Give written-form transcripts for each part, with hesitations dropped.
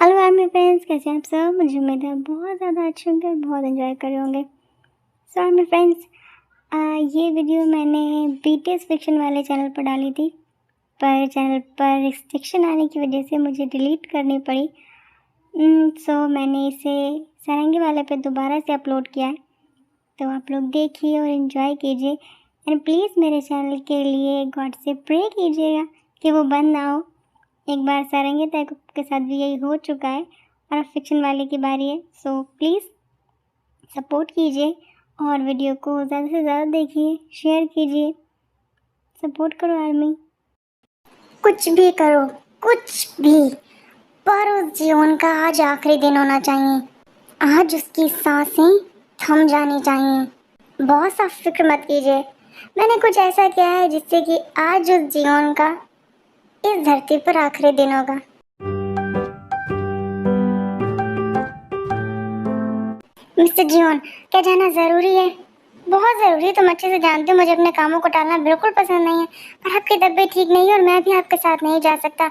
Hello army friends, कैसे हैं आप सब। मुझे उम्मीद है बहुत ज़्यादा अच्छे होंगे, बहुत एंजॉय कर रहे होंगे। सो आर्मी फ्रेंड्स, ये वीडियो मैंने बीटीएस फिक्शन वाले चैनल पर डाली थी, पर चैनल पर रिस्ट्रिक्शन आने की वजह से मुझे डिलीट करनी पड़ी। सो मैंने इसे सारंगी वाले पे दोबारा से अपलोड किया है, तो आप लोग देखिए और इन्जॉय कीजिए। एंड प्लीज़ मेरे चैनल के लिए गॉड से प्रे कीजिएगा कि वो बंद ना हो। एक बार सारंगी तैकूब के साथ भी यही हो चुका है और अब फिक्शन वाले की बारी है। सो प्लीज़ सपोर्ट कीजिए और वीडियो को ज़्यादा से ज़्यादा देखिए, शेयर कीजिए, सपोर्ट करो आर्मी। कुछ भी करो, कुछ भी, पर उस जीवन का आज आखिरी दिन होना चाहिए। आज उसकी सांसें थम जानी चाहिए। बहुत सा फिक्र मत कीजिए, मैंने कुछ ऐसा किया है जिससे कि आज उस जीवन का इस धरती पर आखिरी दिन होगा। मिस्टर जीवन, क्या जाना ज़रूरी है? बहुत ज़रूरी है। तुम अच्छे से जानते हो मुझे अपने कामों को टालना बिल्कुल पसंद नहीं है, पर आपकी तबीयत ठीक नहीं है और मैं भी आपके साथ नहीं जा सकता।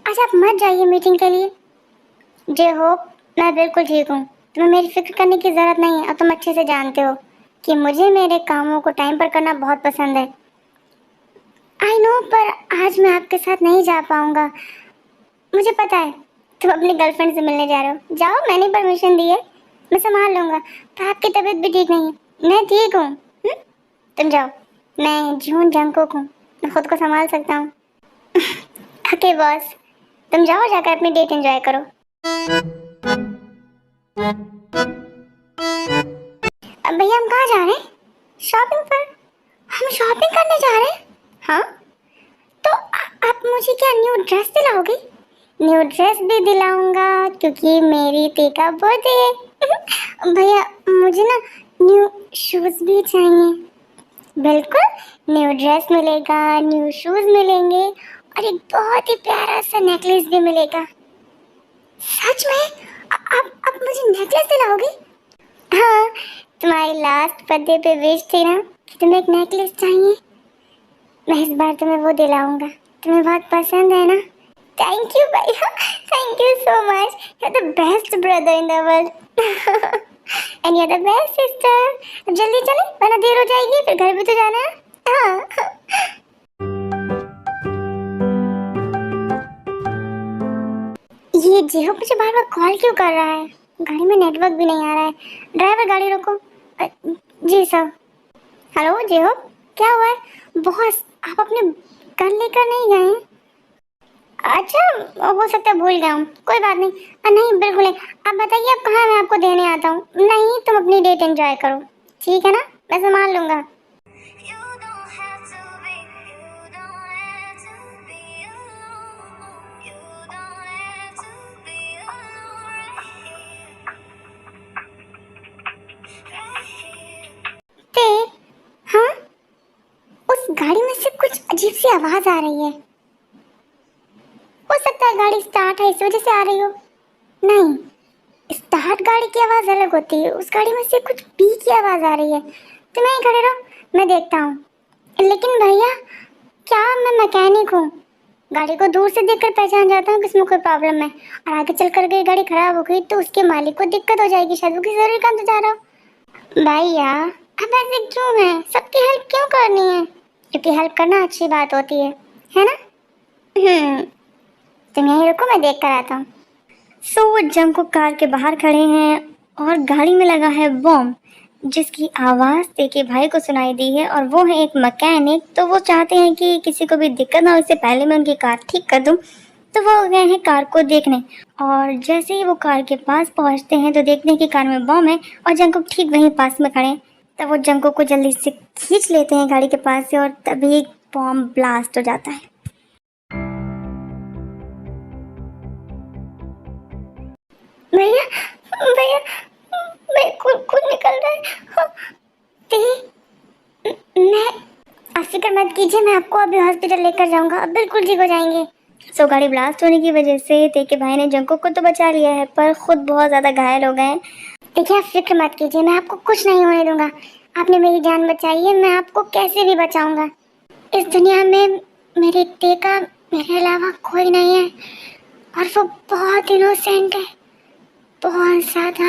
आज आप मत जाइए मीटिंग के लिए। जे होप, मैं बिल्कुल ठीक हूँ। तुम्हें मेरी फिक्र करने की ज़रूरत नहीं है और तुम अच्छे से जानते हो कि मुझे मेरे कामों को टाइम पर करना बहुत पसंद है। आई नो, पर आज मैं आपके साथ नहीं जा पाऊँगा। मुझे पता है तुम अपनी गर्लफ्रेंड से मिलने जा रहे हो। जाओ, मैंने परमिशन दी है, मैं संभाल लूँगा। पर आपकी तबीयत भी ठीक नहीं है। मैं ठीक हूँ। तुम जाओ, मैं जून जंगकुक हूँ, मैं खुद को संभाल सकता हूँ। ओके बॉस, तुम जाओ, जाकर अपनी डेट एंजॉय करो। अब भैया हम कहाँ जा रहे हैं? शॉपिंग पर। हम शॉपिंग करने जा रहे हैं? हाँ, तो आप मुझे क्या न्यू ड्रेस दिलाओगे? न्यू ड्रेस भी दिलाऊंगा क्योंकि मेरी ती का बर्थडे है। भैया मुझे ना न्यू शूज भी चाहिए। बिल्कुल, न्यू ड्रेस मिलेगा, न्यू शूज मिलेंगे और एक बहुत ही प्यारा सा नेकलेस भी मिलेगा। सच में? आप मुझे नेकलेस दिलाओगे? हाँ, तुम्हारी लास्ट बर्थडे पे विश थी ना कि तुम्हें एक नेकलेस चाहिए। मैं इस बार तुम्हें वो दिलाऊंगा, तुम्हें बहुत पसंद है ना? थैंक यू भैया, thank you so much. You are the best brother in the world and you are the best sister. अब जल्दी चले वरना देर हो जाएगी, फिर घर भी तो जाना है। हाँ। ये जिहो मुझे बार बार कॉल क्यों कर रहा है? गाड़ी में नेटवर्क भी नहीं आ रहा है। ड्राइवर गाड़ी रोको। जी सर। हेलो जिहो, क्या हुआ है? बॉस, आप अपने गन लेकर नहीं गए हैं? अच्छा, हो सकता है भूल गया हूँ, कोई बात नहीं। नहीं बिल्कुल नहीं। आप बताइए आप कहाँ, मैं आपको देने आता हूँ। नहीं, तुम अपनी डेट एंजॉय करो, ठीक है ना? मैं संभाल लूँगा। ते, हाँ, उस गाड़ी में से कुछ अजीब सी आवाज़ आ रही है। हो सकता है गाड़ी स्टार्ट है इस वजह से आ रही हो। नहीं, स्टार्ट गाड़ी की आवाज़ अलग होती है, उस गाड़ी में से कुछ पी की आवाज़ आ रही है। तुम यहीं खड़े रहो, मैं देखता हूँ। लेकिन भैया, क्या मैं मैकेनिक हूँ? गाड़ी को दूर से देखकर पहचान जाता हूँ कि इसमें कोई प्रॉब्लम है, और आगे चल कर के गाड़ी खराब हो गई तो उसके मालिक को दिक्कत हो जाएगी, शायद वो किसी जरूरी काम से जा रहा हो। भैया, अब ऐसे क्यों है? सबकी हेल्प क्यों करनी है? क्योंकि हेल्प करना अच्छी बात होती है ना? तुम यहीं रुको, मैं देख कर आता हूँ। सो वो जंगकुक कार के बाहर खड़े हैं और गाड़ी में लगा है बॉम्ब, जिसकी आवाज़ तेके भाई को सुनाई दी है और वो है एक मैकेनिक। तो वो चाहते हैं कि किसी को भी दिक्कत ना हो, इससे पहले मैं उनकी कार ठीक कर दूं। तो वो गए हैं कार को देखने, और जैसे ही वो कार के पास पहुंचते हैं तो देखते हैं कि कार में बॉम्ब है और जंगकुक ठीक वहीं पास में खड़े हैं। तब वो जंगकुक को जल्दी से खींच लेते हैं गाड़ी के पास से और तभी बॉम्ब ब्लास्ट हो जाता है। भैया, भैया, मैं खुद निकल रहा है। हाँ, मैं, आप फिक्र मत कीजिए, मैं आपको अभी हॉस्पिटल लेकर जाऊंगा, अब बिल्कुल ठीक हो जाएंगे। सो गाड़ी ब्लास्ट होने की वजह से तेके भाई ने जंगकुक को तो बचा लिया है, पर खुद बहुत ज़्यादा घायल हो गए हैं। देखिए, आप फिक्र मत कीजिए, मैं आपको कुछ नहीं होने दूंगा। आपने मेरी जान बचाई है, मैं आपको कैसे भी बचाऊंगा। इस दुनिया में मेरे तेका मेरे अलावा कोई नहीं है। और वो बहुत इनोसेंट है, बहुत ज़्यादा।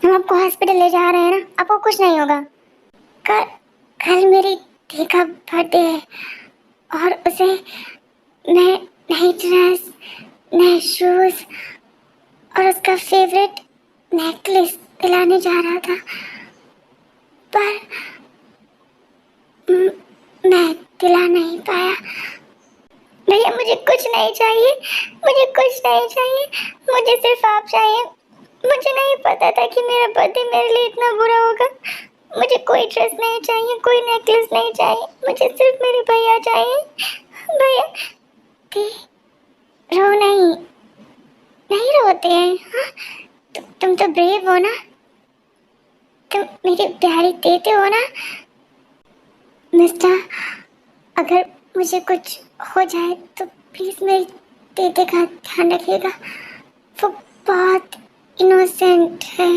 हम आपको हॉस्पिटल ले जा रहे हैं ना, आपको कुछ नहीं होगा। कल कल मेरी दी का बर्थडे है और उसे नए नई ड्रेस, नए शूज़ और उसका फेवरेट नेकलेस दिलाने जा रहा था, पर मैं दिला नहीं पाया। भैया मुझे कुछ नहीं चाहिए, मुझे कुछ नहीं चाहिए, मुझे सिर्फ आप चाहिए। मुझे नहीं पता था कि मेरा बर्थडे मेरे लिए इतना बुरा होगा। मुझे कोई ड्रेस नहीं चाहिए, कोई नेकलेस नहीं चाहिए, मुझे सिर्फ मेरे भैया चाहिए। भैया दी, रो नहीं, नहीं रोते हैं। हाँ? तुम तो ब्रेव हो ना, तुम मेरी प्यारी देते हो ना। मिस्टर, अगर मुझे कुछ हो जाए तो प्लीज़ मेरी दीदी का ध्यान रखिएगा, वो बहुत इनोसेंट है।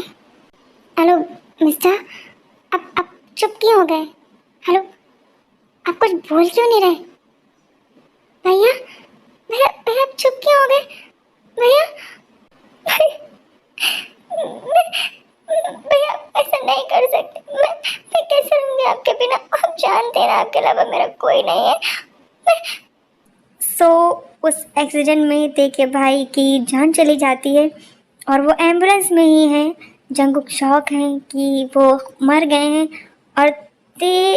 हेलो मिस्टर, आप चुप क्यों हो गए? हेलो, आप कुछ बोल क्यों नहीं रहे? भैया भैया भैया आप चुप क्यों हो गए? भैया भैया ऐसा नहीं कर सकते। मैं कैसे रहूँगी आपके बिना? आप जानते हैं ना, आपके अलावा मेरा कोई नहीं है। सो उस एक्सीडेंट में ते के भाई की जान चली जाती है और वो एम्बुलेंस में ही है। जंगकुक शॉक है कि वो मर गए हैं और ते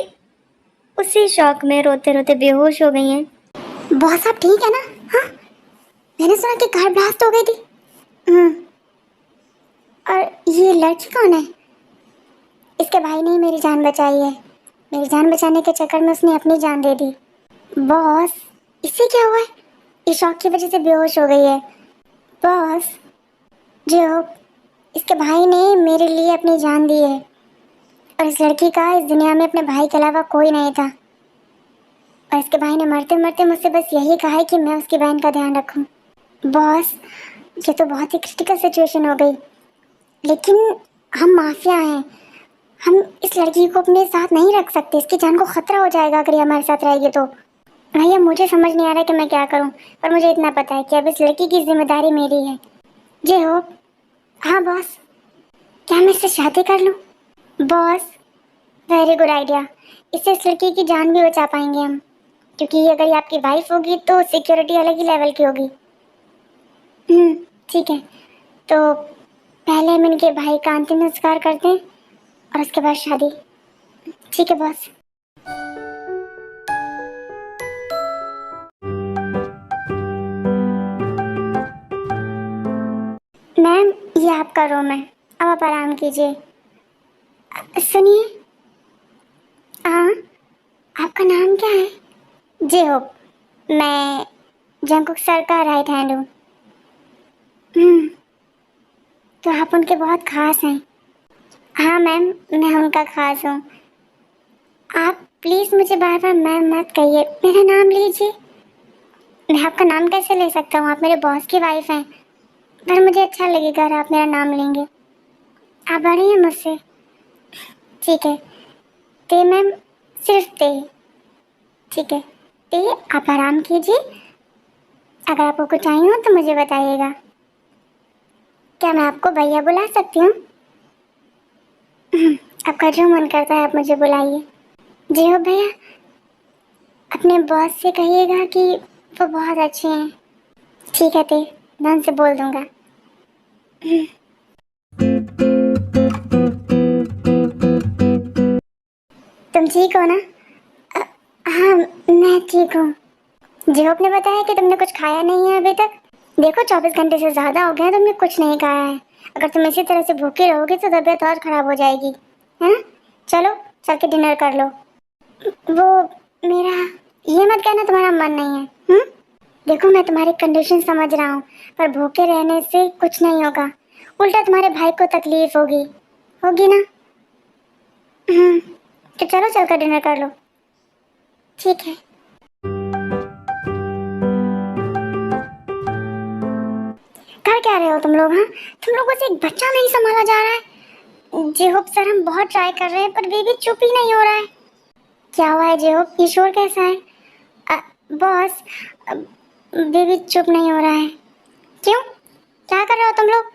उसी शॉक में रोते रोते बेहोश हो गई हैं। बॉस आप ठीक है ना? हाँ, मैंने सुना कि कार ब्लास्ट हो गई थी। और ये लड़की कौन है? इसके भाई ने ही मेरी जान बचाई है। मेरी जान बचाने के चक्कर में उसने अपनी जान दे दी। बॉस इससे क्या हुआ है? इस शॉक की वजह से बेहोश हो गई है। बॉस जो इसके भाई ने मेरे लिए अपनी जान दी है और इस लड़की का इस दुनिया में अपने भाई के अलावा कोई नहीं था। और इसके भाई ने मरते मरते मुझसे बस यही कहा है कि मैं उसकी बहन का ध्यान रखूं। बॉस ये तो बहुत ही क्रिटिकल सिचुएशन हो गई, लेकिन हम माफिया हैं, हम इस लड़की को अपने साथ नहीं रख सकते। इसकी जान को खतरा हो जाएगा अगर ये हमारे साथ रहेगी तो। भैया मुझे समझ नहीं आ रहा कि मैं क्या करूं, पर मुझे इतना पता है कि अब इस लड़की की जिम्मेदारी मेरी है। जी हो। हाँ बॉस, क्या मैं इससे शादी कर लूं? Boss very good idea. इससे इस लड़की की जान भी बचा पाएंगे हम, क्योंकि अगर ये आपकी वाइफ होगी तो सिक्योरिटी अलग ही लेवल की होगी। ठीक है, तो पहले हम इनके भाई का अंतिम संस्कार करते हैं और उसके बाद शादी। ठीक है बॉस। मैम ये आपका रूम है, अब आप आराम कीजिए। सुनिए, हाँ आपका नाम क्या है? जी हो, मैं जंगकुक सर का राइट हैंड हूँ। तो आप उनके बहुत खास हैं। हाँ मैम, मैं उनका खास हूँ। आप प्लीज़ मुझे बार बार मैम मत कहिए, मेरा नाम लीजिए। मैं आपका नाम कैसे ले सकता हूँ? आप मेरे बॉस की वाइफ हैं, पर मुझे अच्छा लगेगा अगर आप मेरा नाम लेंगे। आप बड़ी हैं मुझसे। ठीक है, ते मैम, सिर्फ ते। ठीक है ते, आप आराम कीजिए। अगर आपको कुछ चाहिए हो तो मुझे बताइएगा। क्या मैं आपको भैया बुला सकती हूँ? आपका जो मन करता है आप मुझे बुलाइए। जी हो भैया, अपने बॉस से कहिएगा कि वो बहुत अच्छे हैं। ठीक है ते, मैं उनसे बोल दूँगा। तुम ठीक हो ना? हाँ मैं ठीक हूँ। जीहोप ने बताया कि तुमने कुछ खाया नहीं है अभी तक। देखो 24 घंटे से ज़्यादा हो गए हैं, तुमने कुछ नहीं खाया है। अगर तुम इसी तरह से भूखी रहोगी तो तबीयत और ख़राब हो जाएगी, है ना? चलो चल के डिनर कर लो। वो मेरा, ये मत कहना तुम्हारा मन नहीं है। देखो मैं तुम्हारी कंडीशन समझ रहा हूँ, पर भूखे रहने से कुछ नहीं होगा, उल्टा तुम्हारे भाई को तकलीफ होगी, होगी ना? तो चलो चल कर डिनर कर लो। ठीक है। कर क्या रहे हो तुम लोग? हाँ, तुम लोगों से एक बच्चा नहीं संभाला जा रहा है। जेहोप सर हम बहुत ट्राई कर रहे हैं पर बेबी चुप ही नहीं हो रहा है। क्या हुआ है जेहोप, ये शोर कैसा है? बॉस बेबी चुप नहीं हो रहा है। क्यों, क्या कर रहे हो तुम लोग?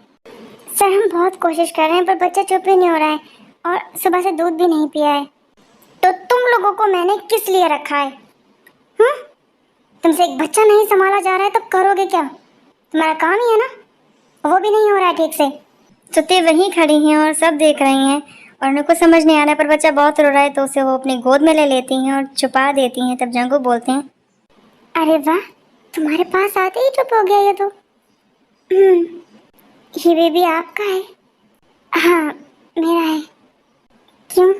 सर हम बहुत कोशिश कर रहे हैं पर बच्चा चुप ही नहीं हो रहा है और सुबह से दूध भी नहीं पिया है। तो तुम लोगों को मैंने किस लिए रखा है? तुमसे एक बच्चा नहीं संभाला जा रहा है तो करोगे क्या? तुम्हारा काम ही है ना, वो भी नहीं हो रहा है ठीक से। सुते वहीं खड़ी हैं और सब देख रही हैं और उनको समझ नहीं आ रहा है, पर बच्चा बहुत रो रहा है तो उसे वो अपनी गोद में ले लेती हैं और छुपा देती हैं। तब जंगू बोलते हैं, अरे वाह, तुम्हारे पास आते ही चुप हो गया ये तो। ये बेबी आपका है? हाँ मेरा है। क्यों,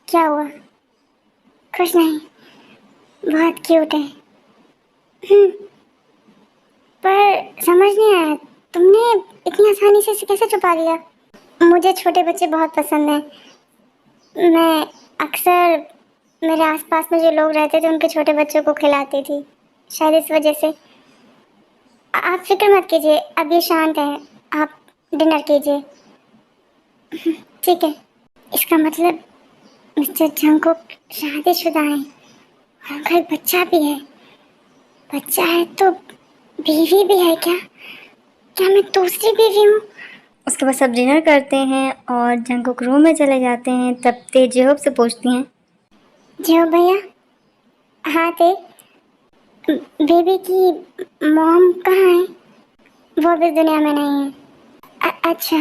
क्या हुआ? कुछ नहीं, बहुत क्यूट है। पर समझ नहीं आया, तुमने इतनी आसानी से इसे कैसे छुपा लिया? मुझे छोटे बच्चे बहुत पसंद हैं। मैं अक्सर मेरे आसपास में जो लोग रहते थे उनके छोटे बच्चों को खिलाती थी, शायद इस वजह से। आप फिक्र मत कीजिए, अब ये शांत है, आप डिनर कीजिए। ठीक है। इसका मतलब मिस्टर जंगकुक शादीशुदा हैं और उनका एक बच्चा भी है। बच्चा है तो बीवी भी है क्या? क्या मैं दूसरी बीवी हूँ? उसके बाद सब डिनर करते हैं और जंगकुक रूम में चले जाते हैं। तब ते जेहोब से पूछती हैं, जियो भैया। हाँ ते, बेबी की मॉम कहाँ है? वो भी इस दुनिया में नहीं है। अच्छा।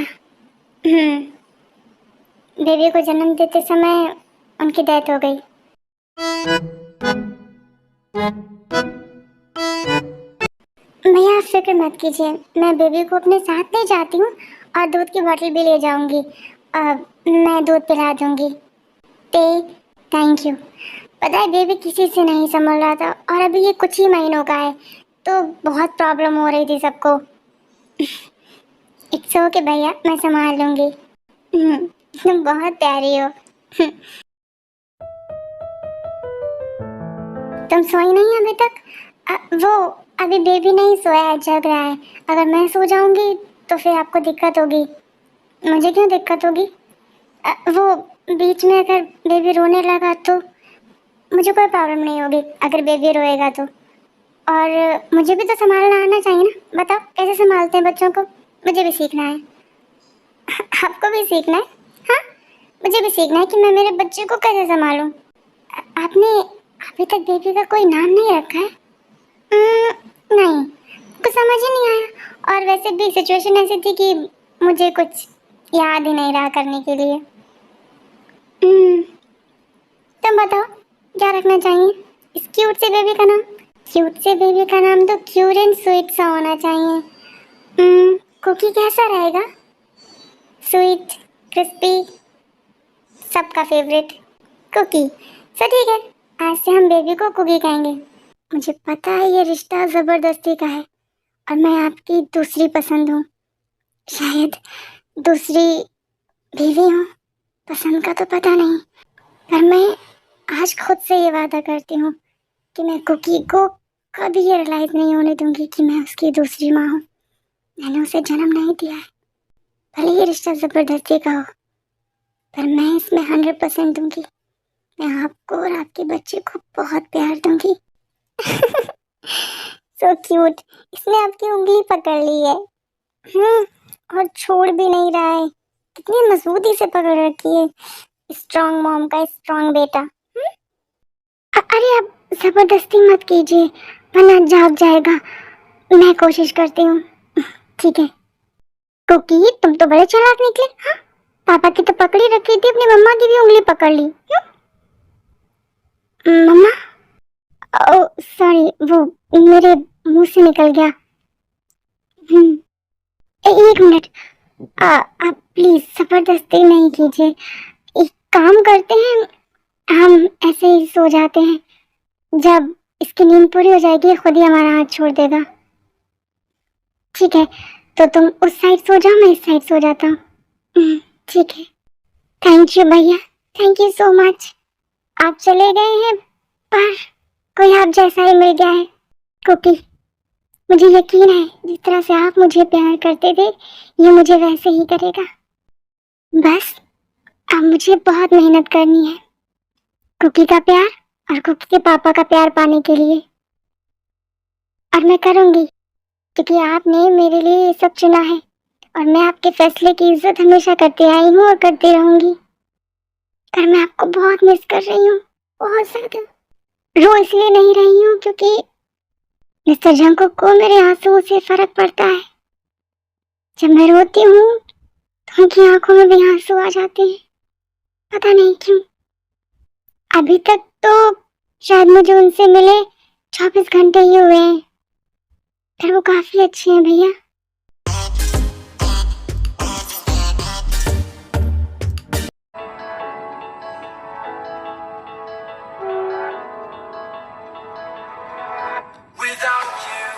बेबी को जन्म देते समय उनकी डेथ हो गई। भैया आप फिक्र मत कीजिए, मैं बेबी को अपने साथ ले जाती हूँ और दूध की बोतल भी ले जाऊंगी। मैं दूध पिला दूंगी। ते, थैंक यू। पता है बेबी किसी से नहीं संभल रहा था और अभी ये कुछ ही महीनों का है तो बहुत प्रॉब्लम हो रही थी सबको। इट्स ओके भैया, मैं संभाल लूंगी। तुम बहुत प्यारी हो। तुम सोई नहीं अभी तक? वो अभी बेबी नहीं सोया है, जग रहा है। अगर मैं सो जाऊंगी तो फिर आपको दिक्कत होगी। मुझे क्यों दिक्कत होगी? वो बीच में अगर बेबी रोने लगा तो मुझे कोई प्रॉब्लम नहीं होगी अगर बेबी रोएगा तो। और मुझे भी तो संभालना आना चाहिए ना। बताओ कैसे संभालते हैं बच्चों को, मुझे भी सीखना है। आपको भी सीखना है? हाँ, मुझे भी सीखना है कि मैं मेरे बच्चे को कैसे संभालूं। आपने अभी तक बेबी का कोई नाम नहीं रखा है? नहीं, कुछ समझ ही नहीं आया और वैसे भी सिचुएशन ऐसी थी कि मुझे कुछ याद ही नहीं रहा करने के लिए। तुम बताओ क्या रखना चाहिए इस क्यूट से बेबी का नाम? क्यूट से बेबी का नाम तो क्यूट एंड स्वीट सा होना चाहिए। कुकी कैसा रहेगा? स्वीट, क्रिस्पी, सबका फेवरेट कुकी। सो ठीक है, आज से हम बेबी को कुकी कहेंगे। मुझे पता है ये रिश्ता ज़बरदस्ती का है और मैं आपकी दूसरी पसंद हूँ, शायद दूसरी बीवी हूँ। पसंद का तो पता नहीं, पर मैं आज खुद से ये वादा करती हूँ कि मैं कुकी को कभी ये रियलाइज़ नहीं होने दूंगी कि मैं उसकी दूसरी माँ हूँ। मैंने उसे जन्म नहीं दिया है, भले ये रिश्ता ज़बरदस्ती का हो, पर मैं इसमें 100% दूंगी। मैं आपको और आपके बच्चे को बहुत प्यार दूंगी। सो क्यूट, इसने आपकी उंगली पकड़ ली है। और छोड़ भी नहीं रहा है, कितनी मजबूती से पकड़ रखी है। स्ट्रॉन्ग मॉम का स्ट्रॉन्ग बेटा। अरे आप जबरदस्ती मत कीजिए वरना जाग जाएगा। मैं कोशिश करती हूँ। ठीक है। कुकी तुम तो बड़े चालाक निकले। हाँ, पापा की तो पकड़ी रखी थी, अपनी मम्मा की भी उंगली पकड़ ली। मम्मा, ओ सॉरी, वो मेरे मुंह से निकल गया। एक मिनट, आप प्लीज जबरदस्ती नहीं कीजिए। एक काम करते हैं, हम ऐसे ही सो जाते हैं। जब इसकी नींद पूरी हो जाएगी खुद ही हमारा हाथ छोड़ देगा। ठीक है, तो तुम उस साइड सो जाओ, मैं इस साइड सो जाता हूँ। ठीक है। थैंक यू भैया, थैंक यू सो मच। आप चले गए हैं पर कोई आप जैसा ही मिल गया है कुकी। मुझे यकीन है जिस तरह से आप मुझे प्यार करते थे ये मुझे वैसे ही करेगा। बस अब मुझे बहुत मेहनत करनी है कुकी का प्यार और कुकी के पापा का प्यार पाने के लिए, और मैं करूँगी। क्योंकि आपने मेरे लिए ये सब चुना है और मैं आपके फैसले की इज्जत हमेशा करती आई हूँ और करती रहूंगी। पर मैं आपको बहुत मिस कर रही हूँ, बहुत ज्यादा। रो इसलिए नहीं रही हूँ क्योंकि मिस्टर जंकुक को मेरे आंसुओं से फर्क पड़ता है। जब मैं रोती हूँ तो उनकी आंखों में भी आंसू आ जाते हैं, पता नहीं क्यों। अभी तक तो शायद मुझे उनसे मिले 24 घंटे ही हुए हैं, पर वो काफी अच्छे हैं भैया। Without you,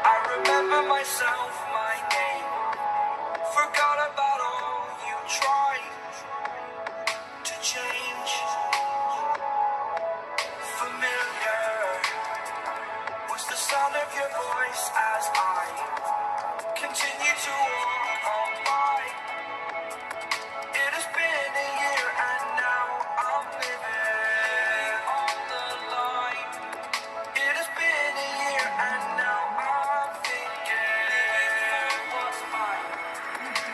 I remember myself, my name. Forgot about all you tried to change. Familiar was the sound of your voice as I continue to walk on by. It has been a year and now I'm living on the line. It has been a year and now I'm thinking what's mine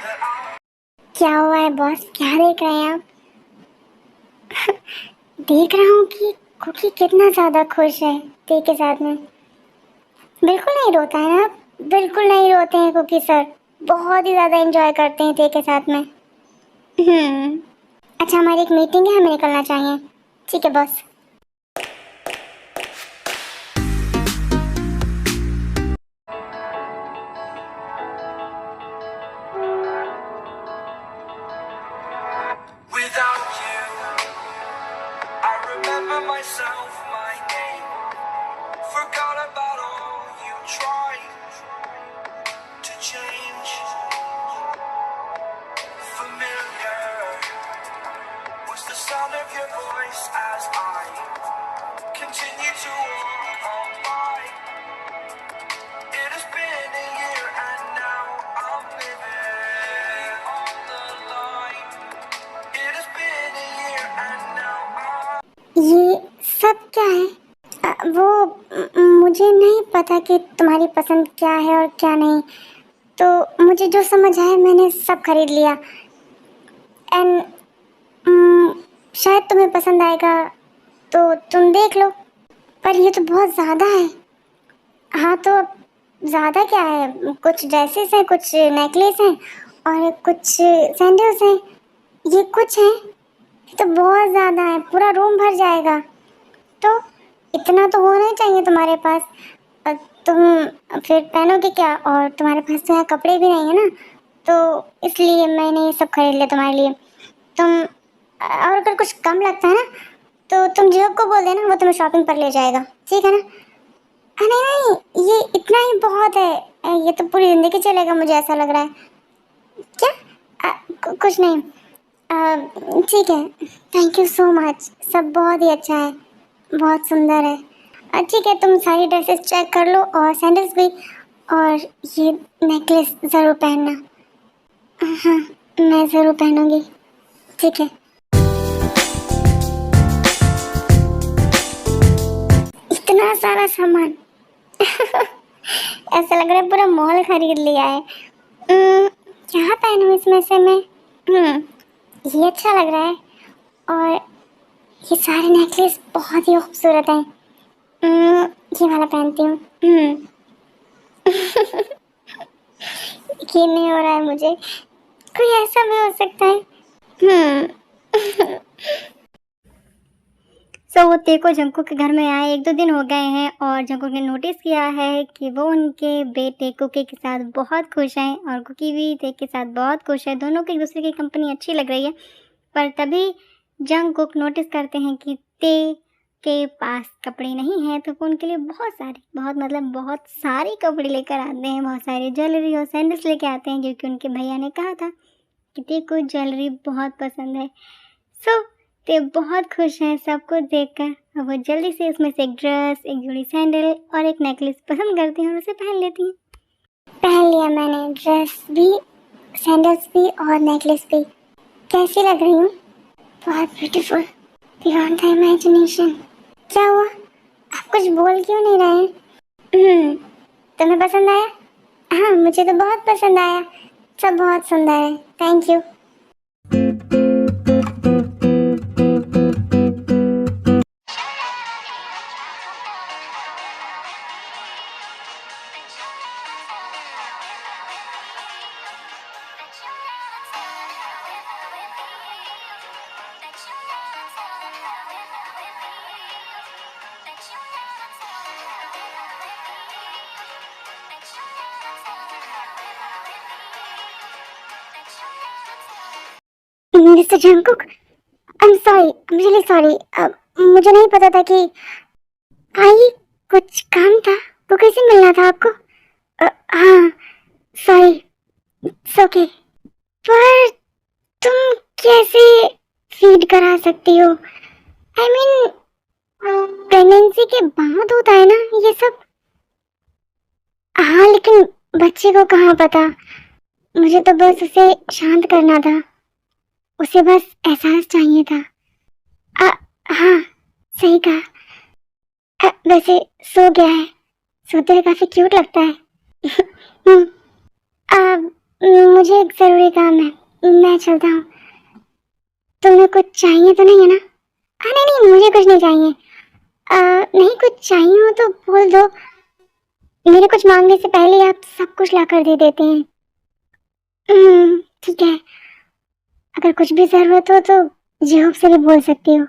that I क्या हुआ है boss, क्या देख रहे हैं आप? देख रहा हूँ कि कुकी कितना ज्यादा खुश है ते के साथ में। बिल्कुल नहीं रोता है ना, बिल्कुल नहीं रोते हैं कुकी सर, बहुत ही ज्यादा एंजॉय करते हैं ते के साथ में। अच्छा, हमारी एक मीटिंग है, हमें निकलना चाहिए। ठीक है boss. without you. I remember myself, my name. Forgot about all you tried to change. Familiar was the sound of your voice as I continue to walk on by. It has been a year and now I'm living on the line. It has been a year and now I'm ये सब क्या है? मुझे नहीं पता कि तुम्हारी पसंद क्या है और क्या नहीं, तो मुझे जो समझ आया मैंने सब खरीद लिया। एंड शायद तुम्हें पसंद आएगा तो तुम देख लो, पर ये तो बहुत ज़्यादा है। हाँ तो अब ज़्यादा क्या है, कुछ ड्रेसेस हैं, कुछ नेकलेस हैं और कुछ सैंडल्स हैं, ये कुछ हैं। ये तो बहुत ज़्यादा है, पूरा रूम भर जाएगा। तो इतना तो होना ही चाहिए तुम्हारे पास। तुम फिर पहनोगे क्या, और तुम्हारे पास तो यहाँ कपड़े भी नहीं है ना, तो इसलिए मैंने ये सब खरीद लिया तुम्हारे लिए। तुम और अगर कुछ कम लगता है ना तो तुम जियो को बोल देना, वो तुम्हें शॉपिंग पर ले जाएगा, ठीक है ना? नहीं नहीं, ये इतना ही बहुत है, ये तो पूरी ज़िंदगी चलेगा, मुझे ऐसा लग रहा है। क्या? कुछ नहीं, ठीक है। थैंक यू सो मच, सब बहुत ही अच्छा है, बहुत सुंदर है। ठीक है, तुम सारी ड्रेसेस चेक कर लो और सैंडल्स भी, और ये नेकलेस ज़रूर पहनना। हाँ, मैं ज़रूर पहनूंगी, ठीक है। इतना सारा सामान ऐसा लग रहा है पूरा मॉल खरीद लिया है। क्या पहनूं इसमें से मैं? ये अच्छा लग रहा है, और ये सारे नेकलेस बहुत ही खूबसूरत हैं। ये वाला पहनती हूँ। ये नहीं हो रहा है मुझे, कोई ऐसा भी हो सकता है। वो तेको जंकुक के घर में आए 1-2 दिन हो गए हैं और जंकुक ने नोटिस किया है कि वो उनके बेटे कुकी के साथ बहुत खुश हैं और कुकी भी ते के साथ बहुत खुश है। दोनों को एक दूसरे की कंपनी अच्छी लग रही है। पर तभी जंकुक नोटिस करते हैं कि ते के पास कपड़े नहीं हैं, तो वो उनके लिए बहुत सारे कपड़े लेकर आते हैं, बहुत सारी ज्वेलरी और सैंडल्स लेके आते हैं, क्योंकि उनके भैया ने कहा था कि ते को ज्वेलरी बहुत पसंद है। ते बहुत खुश हैं सबको देखकर। वो जल्दी से उसमें से एक ड्रेस, एक जोड़ी सैंडल और एक नेकलेस पसंद करती हैं और उसे पहन लेती हैं। पहन लिया मैंने, ड्रेस भी, सैंडल्स भी और नेकलेस भी। कैसी लग रही हूँ? बहुत ब्यूटीफुल, बियॉन्ड द इमेजिनेशन। क्या हुआ, आप कुछ बोल क्यों नहीं रहे हैं? तुम्हें पसंद आया? हाँ, मुझे तो बहुत पसंद आया। सब बहुत सुंदर है। Thank you. Mister Jungkook, I am sorry, I am really sorry. मुझे नहीं पता था कि आई कुछ काम था तो कैसे मिलना था आपको। हाँ, सॉरी, इट्स ओके। पर तुम कैसे फीड करा सकती हो? आई मीन प्रेगनेंसी के बाद होता है ना ये सब। हाँ, लेकिन बच्चे को कहाँ पता। मुझे तो बस उसे शांत करना था, उसे बस एहसास चाहिए था। हाँ, सही कहा। वैसे सो गया है, सोते हुए काफी क्यूट लगता है। हम्म, मुझे एक जरूरी काम है, मैं चलता हूँ। तुम्हें कुछ चाहिए तो नहीं है ना? हाँ, नहीं नहीं, मुझे कुछ नहीं चाहिए। नहीं, कुछ चाहिए हो तो बोल दो। मेरे कुछ मांगने से पहले आप सब कुछ ला कर दे देते हैं। ठीक है, अगर कुछ भी जरूरत हो तो जेहूब से भी बोल सकती हो।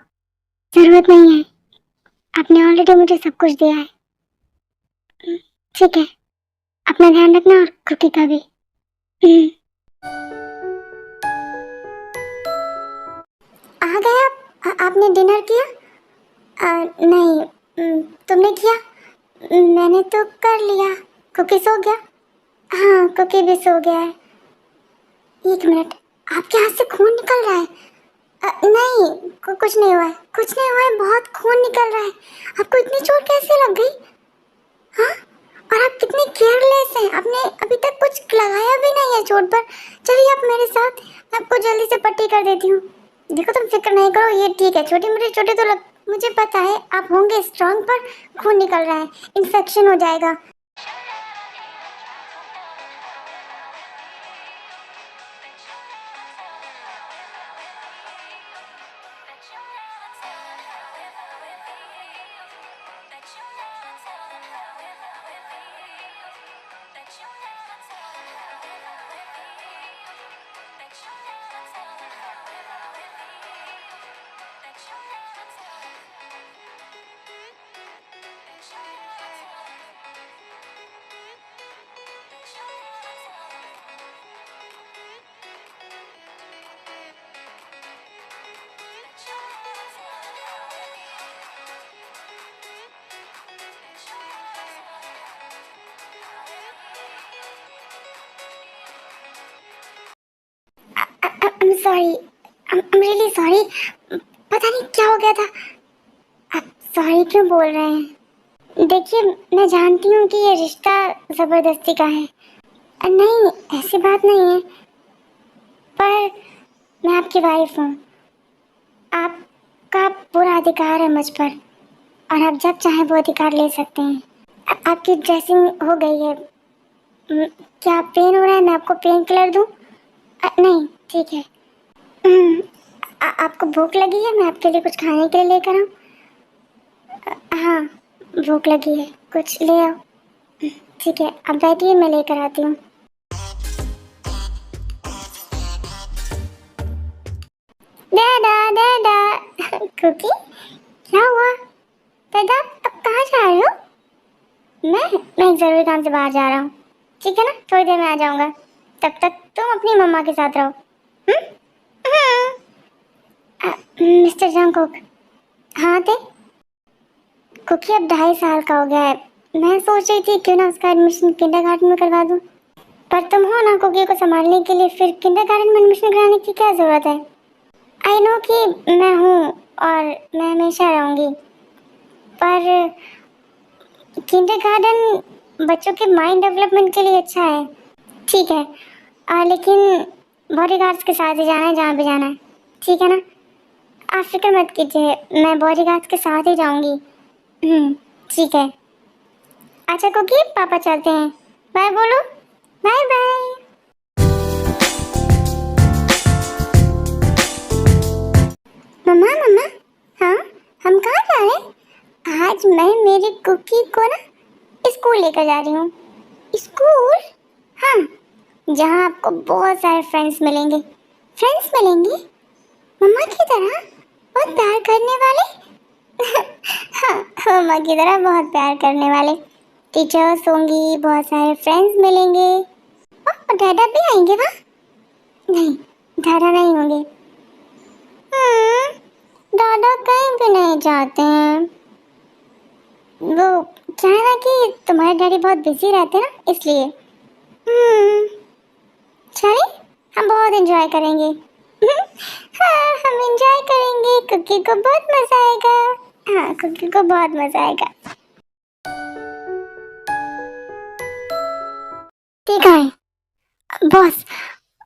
जरूरत नहीं है, आपने ऑलरेडी मुझे सब कुछ दिया है। ठीक है, अपना ध्यान रखना और कुकी का भी। हम्म, आ गए आप? आपने डिनर किया? नहीं। तुमने किया? मैंने तो कर लिया। कुकी सो गया? हाँ, कुकी भी सो गया है। एक मिनट, आपके हाथ से खून निकल रहा है। नहीं, कुछ नहीं हुआ है, कुछ नहीं हुआ है। बहुत खून निकल रहा है। आपको इतनी चोट कैसे लग गई? हाँ, और आप कितने केयरलेस हैं। आपने अभी तक कुछ लगाया भी नहीं है चोट पर। चलिए आप मेरे साथ, मैं आपको जल्दी से पट्टी कर देती हूँ। देखो, तुम फिक्र नहीं करो, ये ठीक है। छोटी मोटी चोटें तो मुझे पता है आप होंगे स्ट्रांग, पर खून निकल रहा है, इन्फेक्शन हो जाएगा। I'm sorry, I'm really sorry। पता नहीं क्या हो गया था। आप सॉरी क्यों बोल रहे हैं? देखिए, मैं जानती हूँ कि ये रिश्ता जबरदस्ती का है। नहीं, ऐसी बात नहीं है, पर मैं आपकी वाइफ हूँ। आपका पूरा अधिकार है मुझ पर, और आप जब चाहें वो अधिकार ले सकते हैं। आपकी ड्रेसिंग हो गई है। क्या पेन हो रहा है? मैं आपको पेन किलर दूँ? नहीं, ठीक है। आपको भूख लगी है? मैं आपके लिए कुछ खाने के लिए लेकर आऊँ? हाँ, भूख लगी है, कुछ ले आओ। ठीक है, अब बैठिए, मैं लेकर आती हूँ। दादा दादा। कुकी, क्या हुआ? दादा, अब कहाँ जा रहे हो? मैं एक जरूरी काम से बाहर जा रहा हूँ। ठीक है ना, थोड़ी देर में आ जाऊँगा। तब तक तुम अपनी मम्मा के साथ रहो। Mister Jungkook. हाँ थे। कुकी अब 2.5 साल का हो गया है। मैं सोच रही थी क्यों ना उसका एडमिशन किंडरगार्टन में करवा दूँ। पर तुम हो ना कुकी को संभालने के लिए, फिर किंडरगार्टन में एडमिशन कराने की क्या ज़रूरत है? आई नो कि मैं हूँ और मैं हमेशा रहूँगी, पर किंडरगार्टन बच्चों के माइंड डेवलपमेंट के लिए अच्छा है। ठीक है, लेकिन बॉडीगार्ड्स के साथ ही जाना है जहाँ भी जाना है। ठीक है ना, आप फिक्र मत कीजिए, मैं बॉडीगार्ड्स के साथ ही जाऊँगी। ठीक है। अच्छा कुकी, पापा चलते हैं, बाय बोलो, बाय बाय। मम्मा मम्मा, हाँ हम कहाँ जा रहे हैं? आज मैं मेरी कुकी को ना स्कूल लेकर जा रही हूँ। स्कूल? हाँ, जहाँ आपको बहुत सारे फ्रेंड्स मिलेंगे। फ्रेंड्स मिलेंगे मम्मा की तरह, बहुत प्यार करने वाले। हाँ, मम्मा की तरह बहुत प्यार करने वाले टीचर्स होंगी, बहुत सारे फ्रेंड्स मिलेंगे। और दादा भी आएंगे वहाँ? नहीं, दादा नहीं होंगे। दादा कहीं भी नहीं जाते हैं। वो क्या है ना कि तुम्हारे डैडी बहुत बिजी रहते हैं ना, इसलिए। चले, हम बहुत एंजॉय करेंगे। हाँ, हम एंजॉय करेंगे, कुकी को बहुत मजा आएगा। हाँ, कुकी को बहुत मजा आएगा। ठीक है बॉस,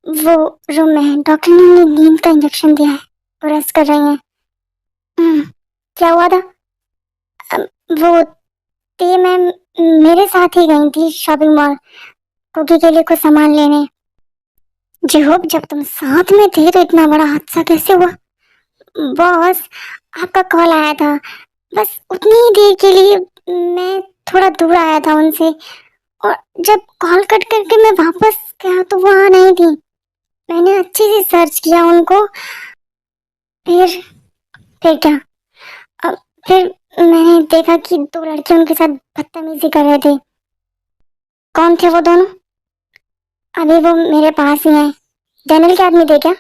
वो रूम में है, डॉक्टर ने उन्हें नींद का इंजेक्शन दिया है, वो रेस्ट कर रही हैं। क्या हुआ था? वो ते मैम मेरे साथ ही गई थी शॉपिंग मॉल, कुकी के लिए कुछ सामान लेने। जी होप, जब तुम साथ में थे तो इतना बड़ा हादसा कैसे हुआ? बॉस, आपका कॉल आया था, बस उतनी ही देर के लिए मैं थोड़ा दूर आया था उनसे, और जब कॉल कट करके मैं वापस गया तो वहाँ नहीं थी। मैंने अच्छे से सर्च किया उनको, फिर क्या, अब फिर मैंने देखा कि दो लड़के उनके साथ बदतमीजी कर रहे थे। कौन थे वो दोनों? अभी वो मेरे पास ही हैं। डैनियल के आदमी थे क्या?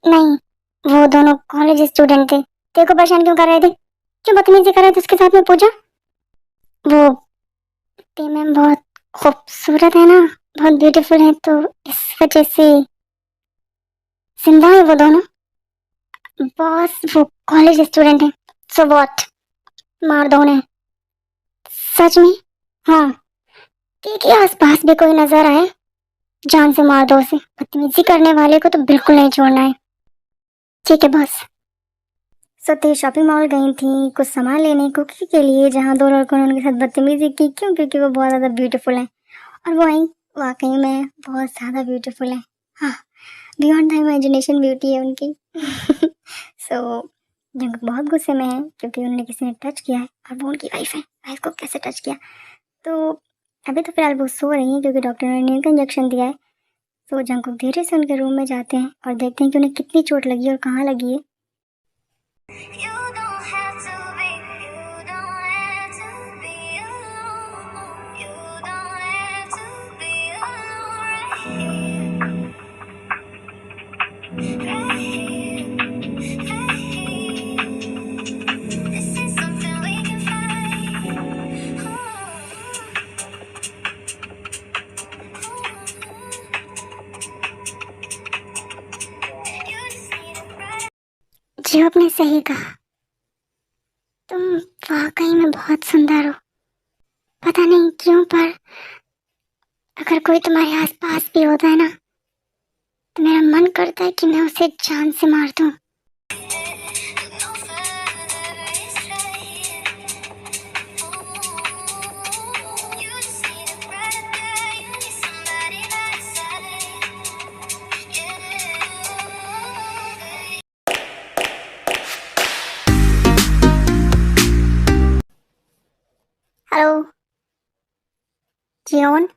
नहीं, वो दोनों कॉलेज स्टूडेंट थे। तेरे को परेशान क्यों कर रहे थे? क्यों बदतमीजी कर रहे थे उसके साथ में? पूछा। वो ते मैम बहुत खूबसूरत है ना, बहुत ब्यूटीफुल है, तो इस वजह से। जिंदा है वो दोनों? बॉस, वो कॉलेज स्टूडेंट है, सो व्हाट, मार दो उन्हें। सच में? हाँ, के आसपास भी कोई नजर आए, जान से मार दो उसे। बदतमीजी करने वाले को तो बिल्कुल नहीं छोड़ना है। ठीक है बॉस। सत्य शॉपिंग मॉल गई थी कुछ सामान लेने कुकी के लिए, जहाँ दो लड़कों ने उनके साथ बदतमीजी की। क्यों? क्योंकि वो बहुत ज़्यादा ब्यूटीफुल है, और वो आई वाकई में बहुत ज़्यादा ब्यूटीफुल है। हाँ, बियॉन्ड द इमेजिनेशन ब्यूटी है उनकी। सो जंगकुक बहुत गुस्से में है क्योंकि उन्हें किसी ने टच किया है, और वो उनकी वाइफ है। वाइफ को कैसे टच किया? तो अभी तो फिलहाल वो सो रही है क्योंकि डॉक्टर ने नींद का इंजेक्शन दिया है। तो जंगकुक धीरे से उनके रूम में जाते हैं और देखते हैं कि उन्हें कितनी चोट लगी है और कहाँ लगी है। You don't have to be, you don't have to be alone. You don't have to be alone right here. Right here, right here. This is something we can find. You just need a breath. जी आपने सही कहा, तुम वाकई में बहुत सुंदर हो। पता नहीं क्यों, पर अगर कोई तुम्हारे आसपास भी होता है ना, तो मेरा मन करता है कि मैं उसे जान से मार दूं। No further is right. You just need a breath, you need somebody by your side. Hello Jeon,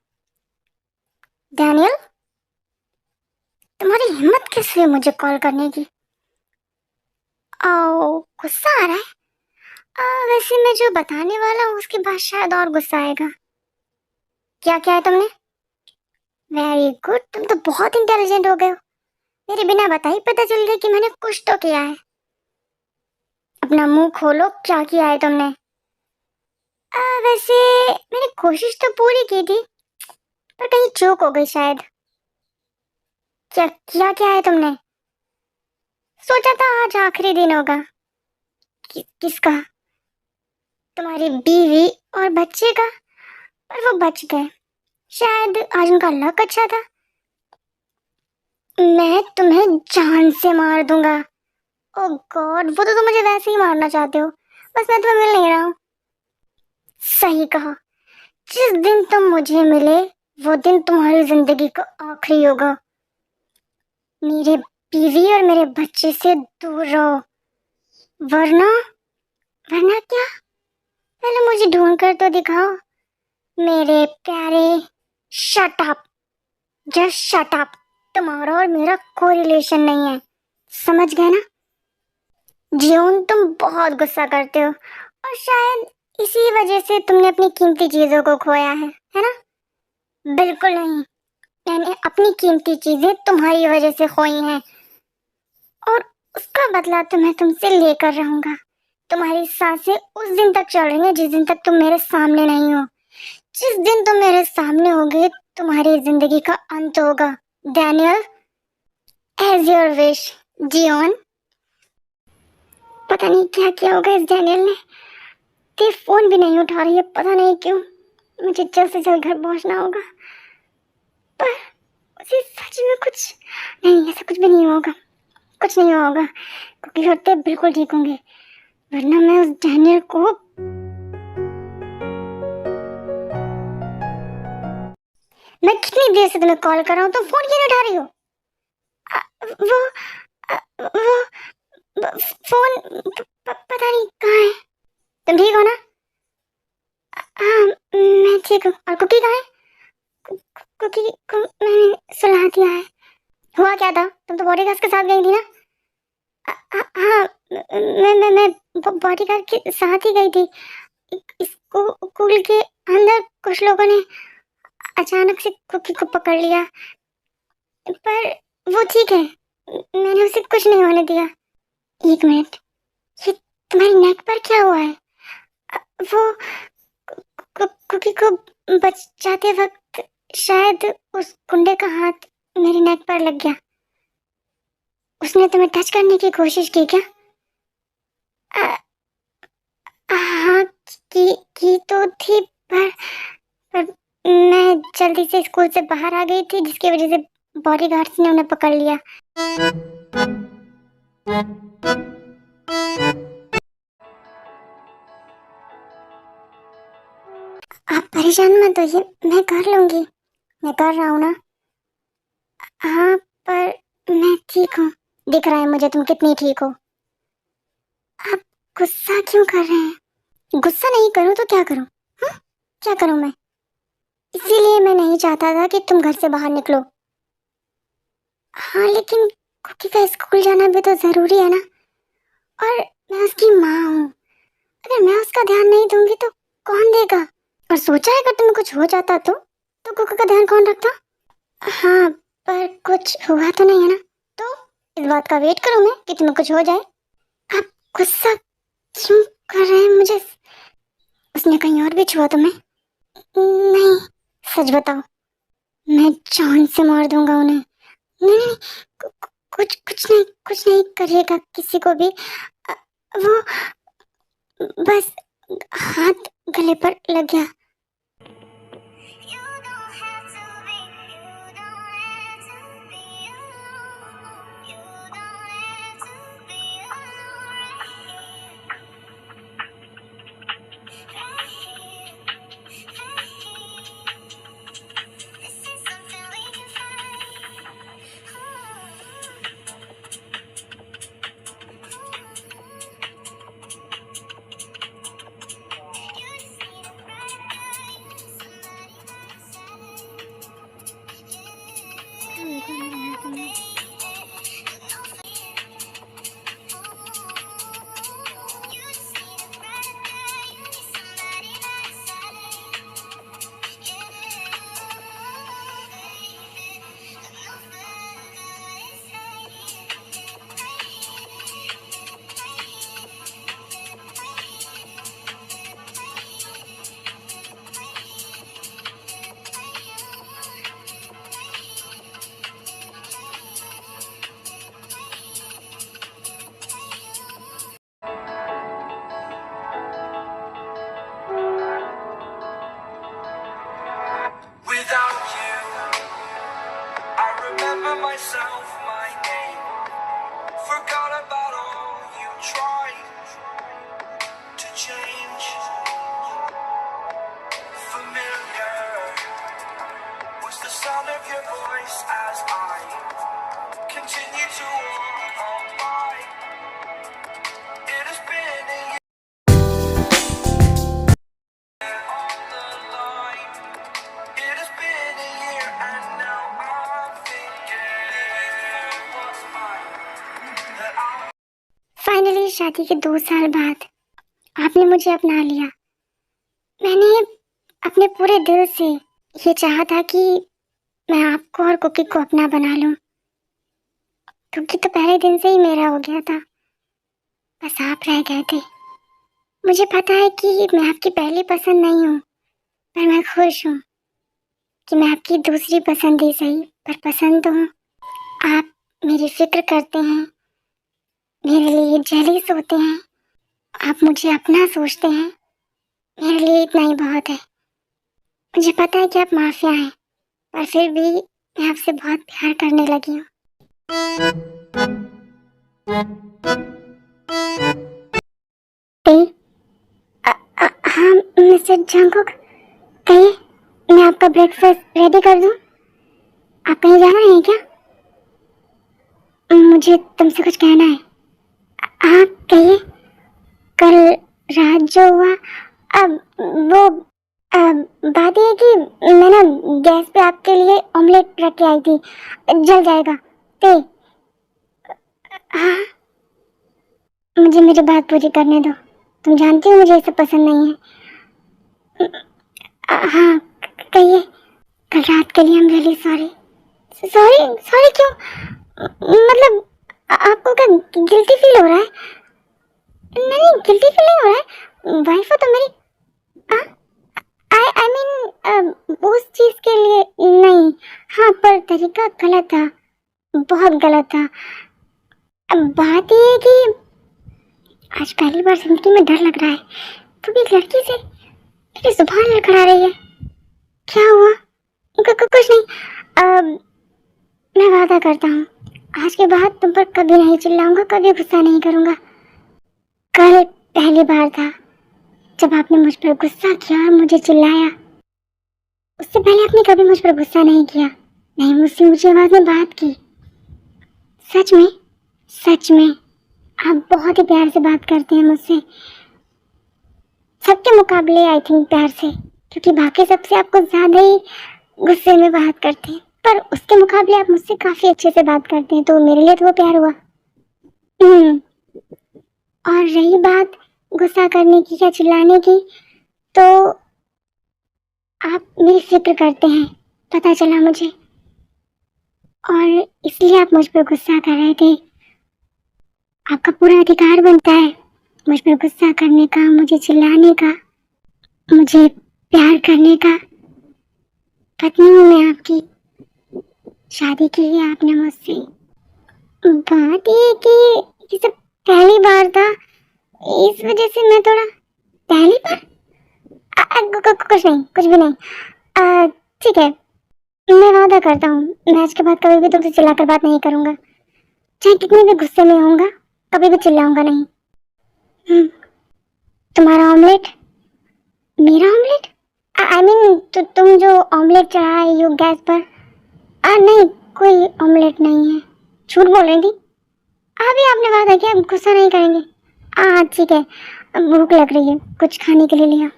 Daniel, तुम्हारी हिम्मत कैसे हुई मुझे कॉल करने की? आओ, गुस्सा आ रहा है? वैसे मैं जो बताने वाला हूँ उसके बाद शायद और गुस्सा आएगा। क्या क्या है तुमने? वेरी गुड, तुम तो बहुत इंटेलिजेंट हो गए हो। मेरे बिना बताए पता चल गया कि मैंने कुछ तो किया है। अपना मुंह खोलो, क्या किया है तुमने? वैसे मैंने कोशिश तो पूरी की थी, पर कहीं चूक हो गई शायद। क्या किया क्या है तुमने? सोचा था आज आखिरी दिन होगा। किसका? तुम्हारी बीवी और बच्चे का, पर वो बच गए। शायद आज उनका लक अच्छा था। मैं तुम्हें जान से मार दूंगा। ओह गॉड, वो तो तुम मुझे वैसे ही मारना चाहते हो, बस मैं तुम्हें मिल नहीं रहा हूँ। सही कहा, जिस दिन तुम मुझे मिले वो दिन तुम्हारी जिंदगी का आखिरी होगा। मेरे बीवी और मेरे बच्चे से दूर रहो, वरना वरना क्या? पहले मुझे ढूंढ कर तो दिखाओ मेरे प्यारे। Shut up, just shut up. तुम्हारा और मेरा कोई रिलेशन नहीं है, समझ गए ना? जियोन, तुम बहुत गुस्सा करते हो और शायद इसी वजह से तुमने अपनी कीमती चीजों को खोया है ना? बिल्कुल नहीं, मैंने अपनी कीमती चीजें तुम्हारी वजह से खोई हैं और उसका बदला तो मैं तुमसे लेकर रहूंगा। तुम्हारी सांसें उस दिन तक चल रही हैं जिस दिन तक तुम मेरे सामने नहीं हो। जिस दिन तुम मेरे सामने होगे तुम्हारी जिंदगी का अंत होगा। Daniel, as your wish. Jeon. पता नहीं क्या किया होगा इस डैनियल ने, ते फोन भी नहीं उठा रही है, पता नहीं क्यों। मुझे जल्द से जल्द घर पहुंचना होगा, पर उसे सच में कुछ नहीं, ऐसा कुछ भी नहीं होगा, कुछ नहीं होगा, क्योंकि होते बिल्कुल ठीक होंगे, वरना मैं उस डैनियल को। मैं कितनी देर से तुम्हें कॉल कर रहा हूँ, तुम फोन क्यों नहीं उठा रही हो? वो फोन पता नहीं कहाँ है। तुम ठीक हो ना? हाँ, मैं ठीक हूँ। और कुकी कहाँ है? कुकी को मैंने सुला दिया है। हुआ क्या था? तुम तो बॉडीगार्ड के साथ गई थी ना? हाँ, मैं बॉडीगार्ड के साथ ही गई थी। स्कूल के अंदर कुछ लोगों ने अचानक से कुकी को पकड़ लिया, पर वो ठीक है, मैंने उसे कुछ नहीं होने दिया। एक मिनट, ये तुम्हारी नेक पर क्या हुआ है? वो कुकी को बचाते वक्त शायद उस गुंडे का हाथ मेरी नेक पर लग गया। उसने तुम्हें टच करने की कोशिश की क्या? हाँ, की तो थी, पर मैं जल्दी से स्कूल से बाहर आ गई थी, जिसकी वजह से बॉडीगार्ड्स ने उन्हें पकड़ लिया। आप परेशान मत होइए, मैं कर लूंगी, मैं कर रहा हूँ ना। हाँ, पर मैं ठीक हूँ, दिख रहा है मुझे तुम कितनी ठीक हो। आप गुस्सा क्यों कर रहे हैं? गुस्सा नहीं करूँ तो क्या करूँ? हाँ, क्या करूँ मैं? इसीलिए मैं नहीं चाहता था कि तुम घर से बाहर निकलो। हाँ, लेकिन कुकी का स्कूल जाना भी तो जरूरी है ना, और मैं उसकी माँ हूँ। अगर मैं उसका ध्यान नहीं दूंगी तो कौन देगा? और सोचा है अगर तुम्हें कुछ हो जाता तो कुकी का ध्यान कौन रखता? हाँ, पर कुछ हुआ तो नहीं है ना, तो इस बात का वेट करूँ मैं कि तुम्हें कुछ हो जाए। आप गुस्सा क्यों कर रहे हैं मुझे? उसने कहीं और भी छुआ तुम्हें? नहीं, सच बताओ, मैं जान से मार दूंगा उन्हें। नहीं नहीं, कुछ नहीं करेगा किसी को भी। वो बस हाथ गले पर लग गया। Without you, I remember myself, my name. Forgot about all you tried to change. Familiar शादी के 2 साल बाद आपने मुझे अपना लिया। मैंने अपने पूरे दिल से ये चाहा था कि मैं आपको और कुकी को अपना बना लूं। कुकी तो पहले दिन से ही मेरा हो गया था, बस आप रह गए थे। मुझे पता है कि मैं आपकी पहली पसंद नहीं हूँ, पर मैं खुश हूँ कि मैं आपकी दूसरी पसंद ही सही, पर पसंद तो हूँ। आप मेरी फिक्र करते हैं, मेरे लिए जेलिस होते हैं, आप मुझे अपना सोचते हैं। मेरे लिए इतना ही बहुत है। मुझे पता है कि आप माफिया हैं, पर फिर भी मैं आपसे बहुत प्यार करने लगी हूँ। हाँ मिस्टर जंगकुक, कहिए, मैं आपका ब्रेकफास्ट रेडी कर दूँ? आप कहीं जा रहे हैं क्या? मुझे तुमसे कुछ कहना है। आप कहिए। कल रात जो हुआ, अब वो बात ये है कि मैं ना गैस पे आपके लिए ऑमलेट रख के आई थी, जल जाएगा ते। हाँ, मुझे मेरी बात पूरी करने दो। तुम जानती हो मुझे ये सब पसंद नहीं है। हाँ कहिए। कल रात के लिए I'm really sorry। सॉरी क्यों? मतलब आपको क्या गिल्टी फील हो रहा है? नहीं, गिल्टी फील नहीं हो रहा है। वाइफ हो तो मेरी। आई मीन उस चीज के लिए नहीं। हाँ, पर तरीका गलत था, बहुत गलत था। अब बात ये है कि आज पहली बार जिंदगी में डर लग रहा है, तो भी एक लड़की से मेरी जुबान लड़खड़ा रही है। क्या हुआ? कुछ नहीं। मैं वादा करता हूँ, आज के बाद तुम पर कभी नहीं चिल्लाऊंगा, कभी गुस्सा नहीं करूंगा। कल पहली बार था जब आपने मुझ पर गुस्सा किया और मुझे चिल्लाया। उससे पहले आपने कभी मुझ पर गुस्सा नहीं किया, नहीं मुझसे ऊंची आवाज में बात की। सच में आप बहुत ही प्यार से बात करते हैं मुझसे, सबके मुकाबले आई थिंक प्यार से, क्योंकि बाकी सबसे आपको ज्यादा ही गुस्से में बात करते हैं, पर उसके मुकाबले आप मुझसे काफी अच्छे से बात करते हैं, तो मेरे लिए तो वो प्यार हुआ। और रही बात गुस्सा करने की या चिल्लाने की, तो आप मेरी फिक्र करते हैं, पता चला मुझे, और इसलिए आप मुझ पर गुस्सा कर रहे थे। आपका पूरा अधिकार बनता है मुझ पर गुस्सा करने का, मुझे चिल्लाने का, मुझे प्यार करने का। पत्नी हूँ मैं आपकी, शादी की है आपने मुझसे। बात ये कि ये सब पहली बार था, इस वजह से मैं थोड़ा पहली बार कुछ नहीं, कुछ भी नहीं। ठीक है, मैं वादा करता हूँ मैं आज के बाद कभी भी तुमसे चिल्लाकर बात नहीं करूँगा, चाहे कितने भी गुस्से में होऊंगा, कभी भी चिल्लाऊंगा नहीं। तुम्हारा ऑमलेट, मेरा ऑमलेट? आई मीन तुम जो ऑमलेट चढ़ाए हो गैस पर। नहीं, कोई ऑमलेट नहीं है, झूठ बोल रही थी। अभी आपने वादा किया गुस्सा नहीं करेंगे। ठीक है, भूख लग रही है, कुछ खाने के लिए लिया।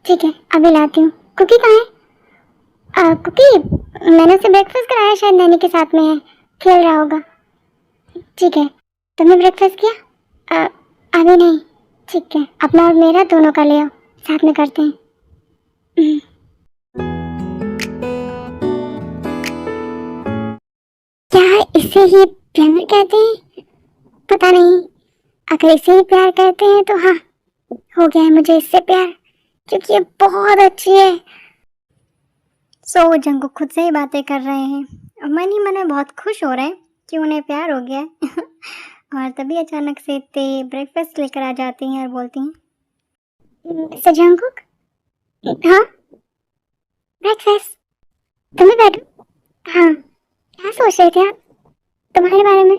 ठीक है, अभी लाती हूँ। कुकी कहाँ है? कुकी, मैंने उसे ब्रेकफास्ट कराया, शायद नैनी के साथ में है, खेल रहा होगा। ठीक है, तुमने ब्रेकफास्ट किया? अभी नहीं। ठीक है, अपना और मेरा दोनों का ले आओ, साथ में करते हैं। क्या इसे ही प्रेम कहते हैं? पता नहीं, अगर इसे ही प्यार कहते हैं तो हाँ, हो गया है मुझे इससे प्यार, क्योंकि ये बहुत अच्छी है। सो जंगकुक खुद से ही बातें कर रहे हैं और मन ही मन में बहुत खुश हो रहे हैं कि उन्हें प्यार हो गया है। और तभी अचानक से ते ब्रेकफास्ट लेकर आ जाती हैं और बोलती हैं, जंगकुक, हाँ ब्रेकफास्ट, तुम्हें बैठो। हाँ, क्या सोच रहे थे आप? तुम्हारे बारे में?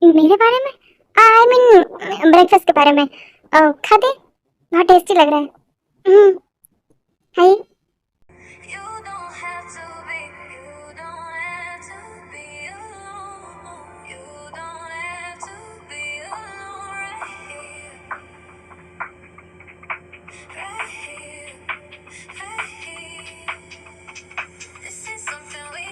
मेरे बारे में? आई मीन ब्रेकफास्ट के बारे में। खाते, बहुत टेस्टी लग रहा है। हाय। You don't have to be, you don't have to be alone. You don't have to be alone right here. Right here, right here. This is something we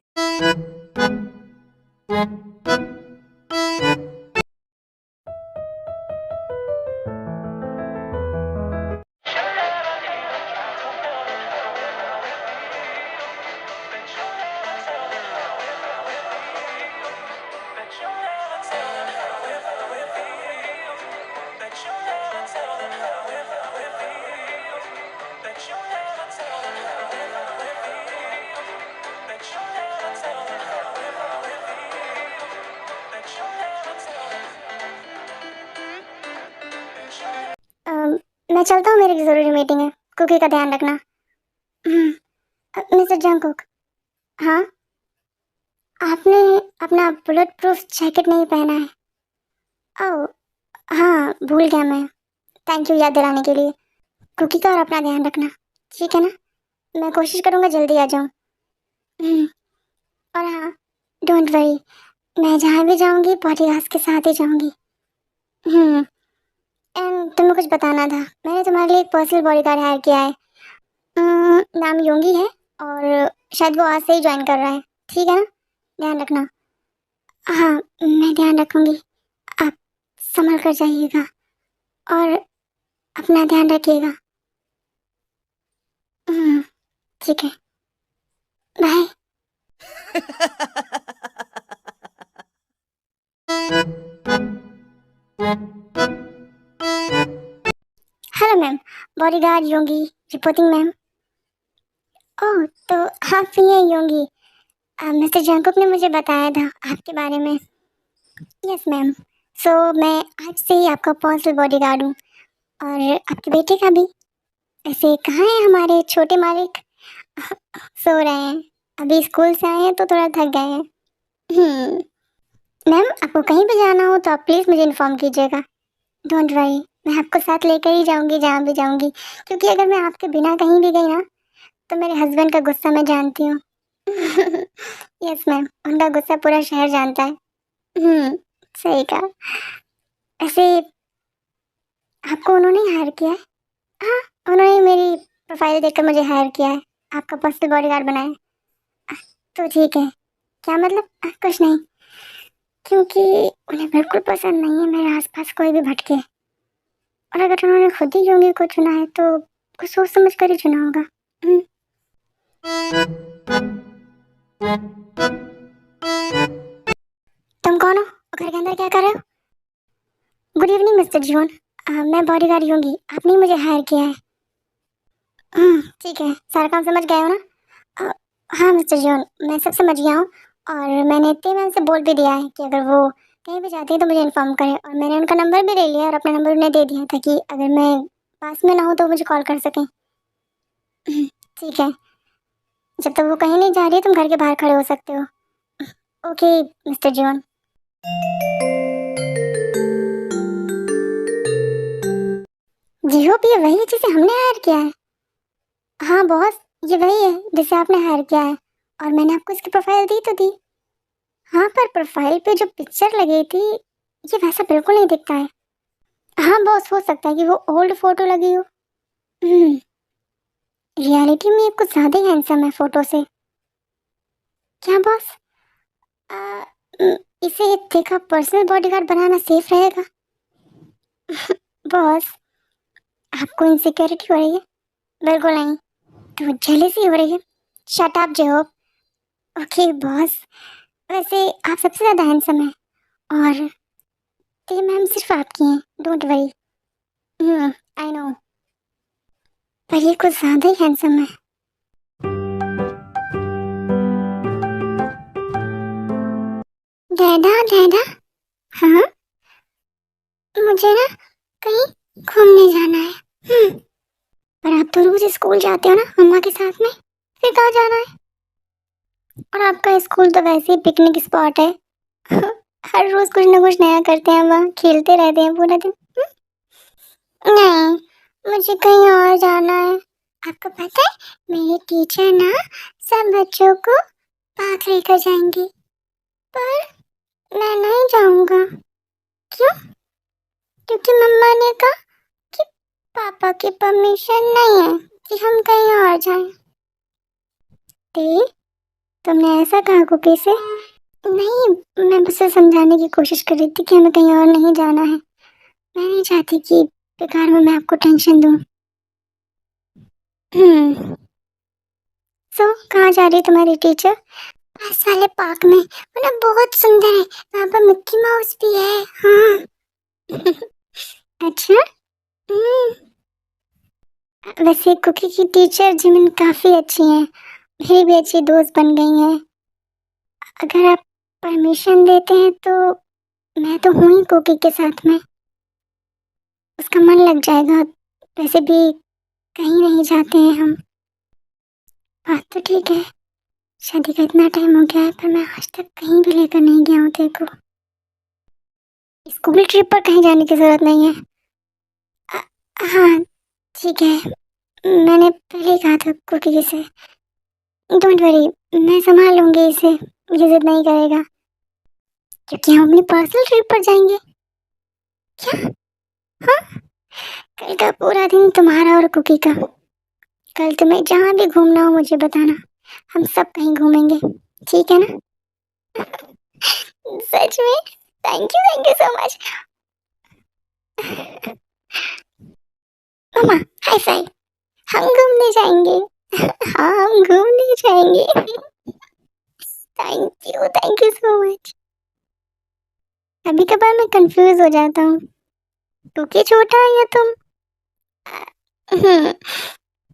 मैं चलता हूँ, मेरी ज़रूरी मीटिंग है। कुकी का ध्यान रखना। Mister Jungkook. हाँ, आपने अपना बुलेट प्रूफ जैकेट नहीं पहना है। ओह हाँ, भूल गया मैं। थैंक यू याद दिलाने के लिए। कुकी का और अपना ध्यान रखना, ठीक है ना? मैं कोशिश करूँगा जल्दी आ जाऊँ। और हाँ, डोंट वरी, मैं जहाँ भी जाऊँगी बॉडीगार्ड्स के साथ ही जाऊँगी। एंड तुम्हें कुछ बताना था, मैंने तुम्हारे लिए एक पर्सनल बॉडीगार्ड हायर किया है। नाम योंगी है और शायद वो आज से ही ज्वाइन कर रहा है, ठीक है ना? ध्यान रखना। हाँ, मैं ध्यान रखूँगी। आप संभल कर जाइएगा और अपना ध्यान रखिएगा। ठीक है, bye. Hello ma'am, bodyguard Yoongi reporting ma'am. Oh, तो आप ही हैं योंगी। मिस्टर जंगकुक ने मुझे बताया था आपके बारे में। Yes ma'am. सो मैं आज से ही आपका पर्सनल बॉडीगार्ड हूँ और आपके बेटे का भी। ऐसे कहाँ है हमारे छोटे मालिक? सो रहे हैं, अभी स्कूल से आए हैं तो थोड़ा थक गए हैं। मैम, आपको कहीं भी जाना हो तो आप प्लीज़ मुझे इन्फॉर्म कीजिएगा। डोंट वरी, मैं आपको साथ लेकर ही जाऊंगी जहाँ भी जाऊंगी, क्योंकि अगर मैं आपके बिना कहीं भी गई ना तो मेरे हस्बैंड का गुस्सा मैं जानती हूँ। यस मैम, उनका गुस्सा पूरा शहर जानता है। सही कहा। ऐसे आपको उन्होंने हायर किया है? हाँ, उन्होंने मेरी प्रोफाइल देखकर मुझे हायर किया है, आपका पर्सनल बॉडीगार्ड बनाया है। तो ठीक है। क्या मतलब? कुछ नहीं, क्योंकि उन्हें बिल्कुल पसंद नहीं है मेरे आसपास कोई भी भटके। और अगर उन्होंने खुद ही योगी को चुना है तो कुछ सोच समझ कर ही चुना होगा। हम्म। तुम कौन हो? घर के अंदर क्या कर रहे हो? गुड इवनिंग मिस्टर जीवन। मैं बॉडीगार्ड योगी, आपने ही मुझे हायर किया है। ठीक है, सारा काम समझ गए हो ना? अ, हाँ मिस्टर जीवन, मैं सब समझ गया हूँ और मैंने इतने मैम से बोल भी दिया है कि अगर वो कहीं भी जाती है तो मुझे इन्फॉर्म करें, और मैंने उनका नंबर भी ले लिया और अपना नंबर उन्हें दे दिया ताकि अगर मैं पास में ना हो तो मुझे कॉल कर सकें। ठीक है, जब तक वो कहीं नहीं जा रही तुम घर के बाहर खड़े हो सकते हो। ओके मिस्टर जीवन। जी होप ये वही है जिसे हमने हायर किया है। हाँ बॉस, ये वही है जिसे आपने हायर किया है और मैंने आपको इसकी प्रोफाइल दी तो दी। हाँ, पर प्रोफाइल पे जो पिक्चर लगी थी ये वैसा बिल्कुल नहीं दिखता है। हाँ बॉस, हो सकता है कि वो ओल्ड फोटो लगी हो। रियलिटी में ये कुछ ज़्यादा ही हैंडसम है फोटो से। क्या बॉस? आ, इसे देखा पर्सनल बॉडीगार्ड बनाना सेफ रहेगा? बॉस, आपको इनसिक्योरिटी हो रही है? बिल्कुल नहीं, तो जेलसी हो रही है। Shut up Jhope. Okay boss, वैसे आप सबसे ज़्यादा हैंडसम हैं और ये मैम सिर्फ आपकी हैं, डोंट वरी। आई नो, पर ये कुछ ज़्यादा ही हैंडसम है। डैडा डैडा। हाँ, मुझे ना कहीं घूमने जाना है। पर आप तो रोज स्कूल जाते हो ना मम्मा के साथ में, फिर कहाँ जाना है? और आपका स्कूल तो वैसे ही पिकनिक स्पॉट है। हर रोज कुछ ना कुछ नया करते हैं, वहाँ खेलते रहते हैं पूरा दिन। नहीं, मुझे कहीं और जाना है। आपको पता है मेरे टीचर ना सब बच्चों को पार्क लेकर जाएंगे, पर मैं नहीं जाऊंगा। क्यों? क्योंकि मम्मा ने कहा कि पापा की परमिशन नहीं है कि हम कहीं और जाएं। तुमने ऐसा कहा कुकी से? नहीं, मैं बस उसे समझाने की कोशिश कर रही थी कि हमें कहीं और नहीं जाना है। मैं नहीं चाहती कि बेकार में मैं आपको टेंशन दूं। सो कहाँ जा रही है तुम्हारी टीचर? पास वाले पार्क में, वो ना बहुत सुंदर है, वहाँ पर मिक्की माउस भी है। हाँ। अच्छा। हम्म, वैसे कुकी की टीचर जिमिन काफ़ी अच्छी हैं, मेरी भी अच्छी दोस्त बन गई हैं। अगर आप परमिशन देते हैं तो मैं तो हूँ ही कुकी के साथ में, उसका मन लग जाएगा वैसे भी कहीं नहीं जाते हैं हम। बात तो ठीक है, शादी का इतना टाइम हो गया है पर मैं आज तक कहीं भी लेकर नहीं गया हूँ तेरे को। स्कूल ट्रिप पर कहीं जाने की ज़रूरत नहीं है। हाँ ठीक है, मैंने पहले ही कहा था कुकी से। डोंट वरी, मैं संभाल लूँगी इसे, ये जिद नहीं करेगा क्योंकि हम अपनी पर्सनल ट्रिप पर जाएंगे। क्या? हाँ, कल का पूरा दिन तुम्हारा और कुकी का। कल तुम्हें जहाँ भी घूमना हो मुझे बताना, हम सब कहीं घूमेंगे, ठीक है ना? सच में? Thank you so much. मम्मा हाई फाइव, हम घूमने जाएंगे। हाँ हम घूमने जाएंगे। Thank you so much. कभी कभार मैं कंफ्यूज हो जाता हूँ, क्योंकि छोटा है या तुम।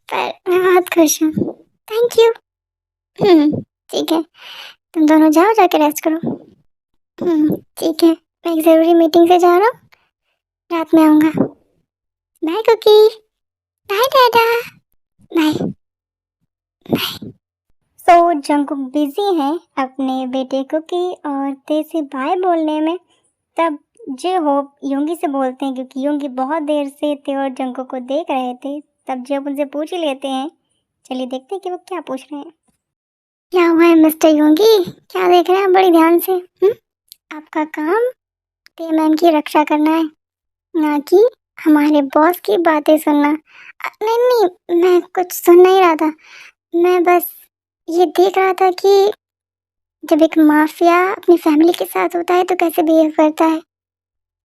पर मैं बहुत खुश हूँ। Thank you. ठीक है, तुम दोनों जाओ, जाके रेस्ट करो। ठीक है, मैं एक ज़रूरी मीटिंग से जा रहा हूँ, रात में आऊँगा। Bye Cookie. बाय डाडा। बाय। सो जंकुक बिजी है अपने बेटे कुकी और ते से बाय बोलने में। तब जे होप योंगी से बोलते हैं, क्योंकि योंगी बहुत देर से ते और जंकुक को देख रहे थे। तब जब उनसे पूछ ही लेते हैं। चलिए देखते हैं कि वो क्या पूछ रहे हैं। क्या हुआ है मिस्टर योंगी, क्या देख रहे हैं बड़ी ध्यान से? आपका काम ते मैम की रक्षा करना है, ना कि हमारे बॉस की बातें सुनना। नहीं, मैं कुछ सुन नहीं रहा था। मैं बस ये देख रहा था कि जब एक माफिया अपनी फैमिली के साथ होता है तो कैसे बिहेव करता है।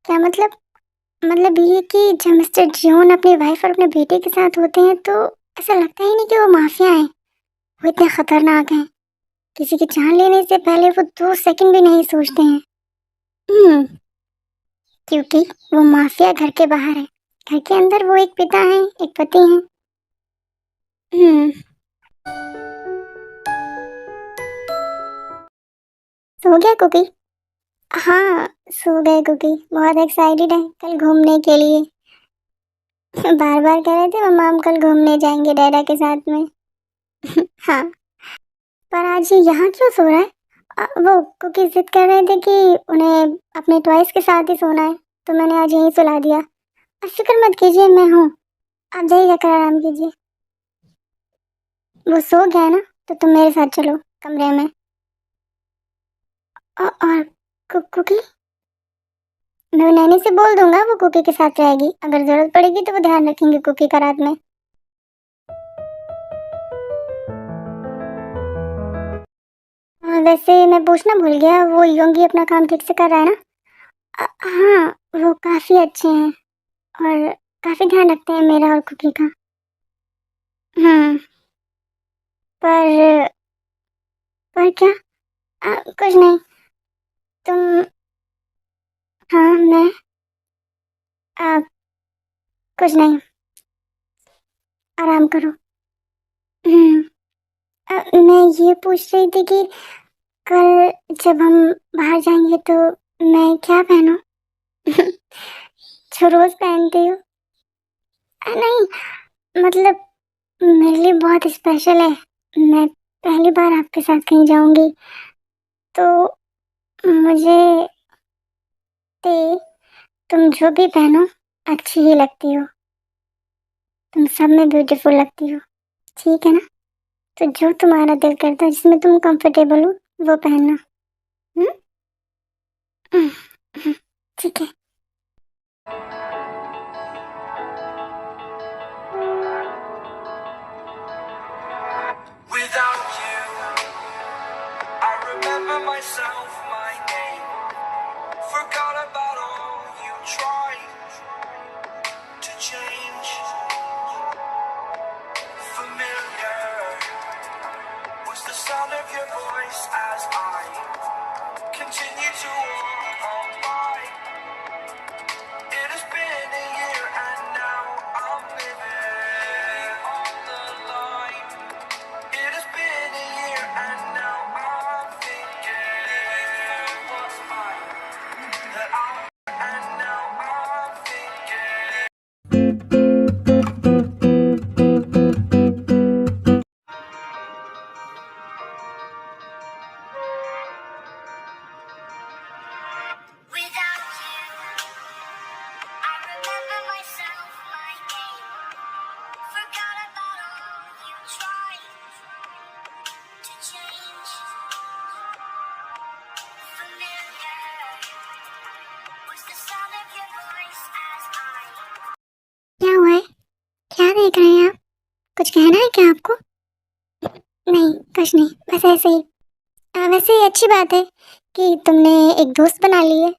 क्या मतलब ये कि जब मिस्टर जियोन अपनी वाइफ और अपने बेटे के साथ होते हैं तो ऐसा लगता ही नहीं कि वो माफिया हैं। वो इतने खतरनाक हैं, किसी की जान लेने से पहले वो 2 सेकंड भी नहीं सोचते हैं। क्योंकि वो माफिया घर के बाहर है, घर के अंदर वो एक पिता हैं, एक पति हैं। सो गया कुकी? हाँ सो गए कुकी, बहुत एक्साइटेड है कल घूमने के लिए। बार बार कह रहे थे मम्मा हम कल घूमने जाएंगे डैडा के साथ में। हाँ, पर आज ये यहाँ क्यों सो रहा है? वो कुकी जिद कर रहे थे कि उन्हें अपने टॉयज के साथ ही सोना है, तो मैंने आज यहीं सुला दिया। अब फिक्र मत कीजिए, मैं हूँ, आप जाइए जाकर आराम कीजिए। वो सो गया है ना, तो तुम मेरे साथ चलो कमरे में। और कुकी? मैं नैनी से बोल दूंगा, वो कुकी के साथ रहेगी। अगर जरूरत पड़ेगी तो वो ध्यान रखेंगे कुकी का रात में। वैसे मैं पूछना भूल गया, वो योंगी अपना काम ठीक से कर रहा है ना? हाँ, वो काफ़ी अच्छे हैं और काफ़ी ध्यान रखते हैं मेरा और कुकी का। पर क्या? कुछ नहीं। तुम? हाँ मैं? आ, कुछ नहीं, आराम करो। हम्म, मैं ये पूछ रही थी कि कल जब हम बाहर जाएंगे तो मैं क्या पहनूं? जो रोज पहनती हूँ। नहीं, मतलब मेरे लिए बहुत स्पेशल है। मैं पहली बार आपके साथ कहीं जाऊंगी, तो मुझे ते तुम जो भी पहनो अच्छी ही लगती हो। तुम सब में ब्यूटीफुल लगती हो, ठीक है ना? तो जो तुम्हारा दिल करता है, जिसमें तुम कंफर्टेबल हो, वो पहनना। हम्म? ठीक है। Without you, I remember myself, my name. Forgot about all you tried to change. Familiar was the sound of your voice as I continue to walk on by. It has been a year and now I'm living on the line. It has been a year and now I'm thinking what's mine. That I'm and now I'm thinking. देख रहे हैं आप? कुछ कहना है क्या आपको? नहीं, कुछ नहीं, बस ऐसे ही। वैसे ये अच्छी बात है कि तुमने एक दोस्त बना ली है।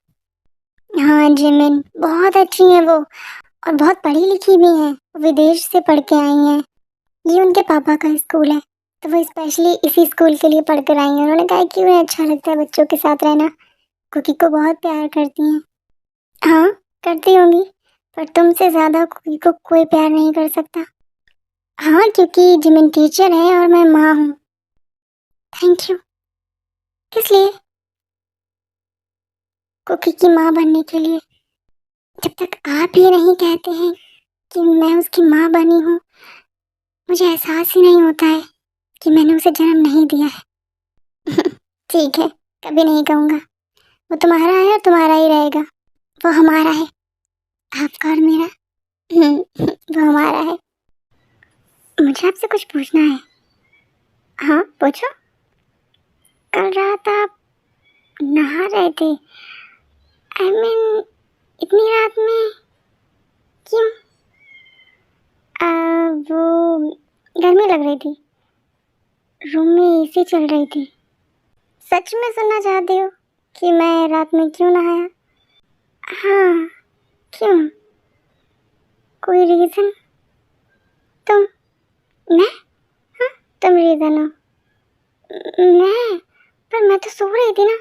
हाँ जिमिन, बहुत अच्छी है वो, और बहुत पढ़ी लिखी भी है। विदेश से पढ़ के आई हैं। ये उनके पापा का स्कूल है, तो वो स्पेशली इसी स्कूल के लिए पढ़ कर आई हैं। उन्होंने कहा कि उन्हें अच्छा लगता है बच्चों के साथ रहना, कुकी को बहुत प्यार करती हैं। हाँ करती होंगी, पर तुमसे ज़्यादा कुकी को कोई प्यार नहीं कर सकता। हाँ क्योंकि जिमिन टीचर है और मैं माँ हूँ। Thank you. किस लिए? कुकी की माँ बनने के लिए। जब तक आप ये नहीं कहते हैं कि मैं उसकी माँ बनी हूँ, मुझे एहसास ही नहीं होता है कि मैंने उसे जन्म नहीं दिया है। ठीक है, कभी नहीं कहूँगा। वो तुम्हारा है और तुम्हारा ही रहेगा। वो हमारा है, आपका और मेरा। वो हमारा है। मुझे आपसे कुछ पूछना है। हाँ पूछो। कल रात आप नहा रहे थे, आई मीन इतनी रात में क्यों? वो गर्मी लग रही थी, रूम में एसी चल रही थी। सच में सुनना चाहते हो कि मैं रात में क्यों नहाया? हाँ क्यों? कोई रीज़न? तुम? मैं? हाँ तुम रीज़न हो। मैं? पर मैं तो सो रही थी ना।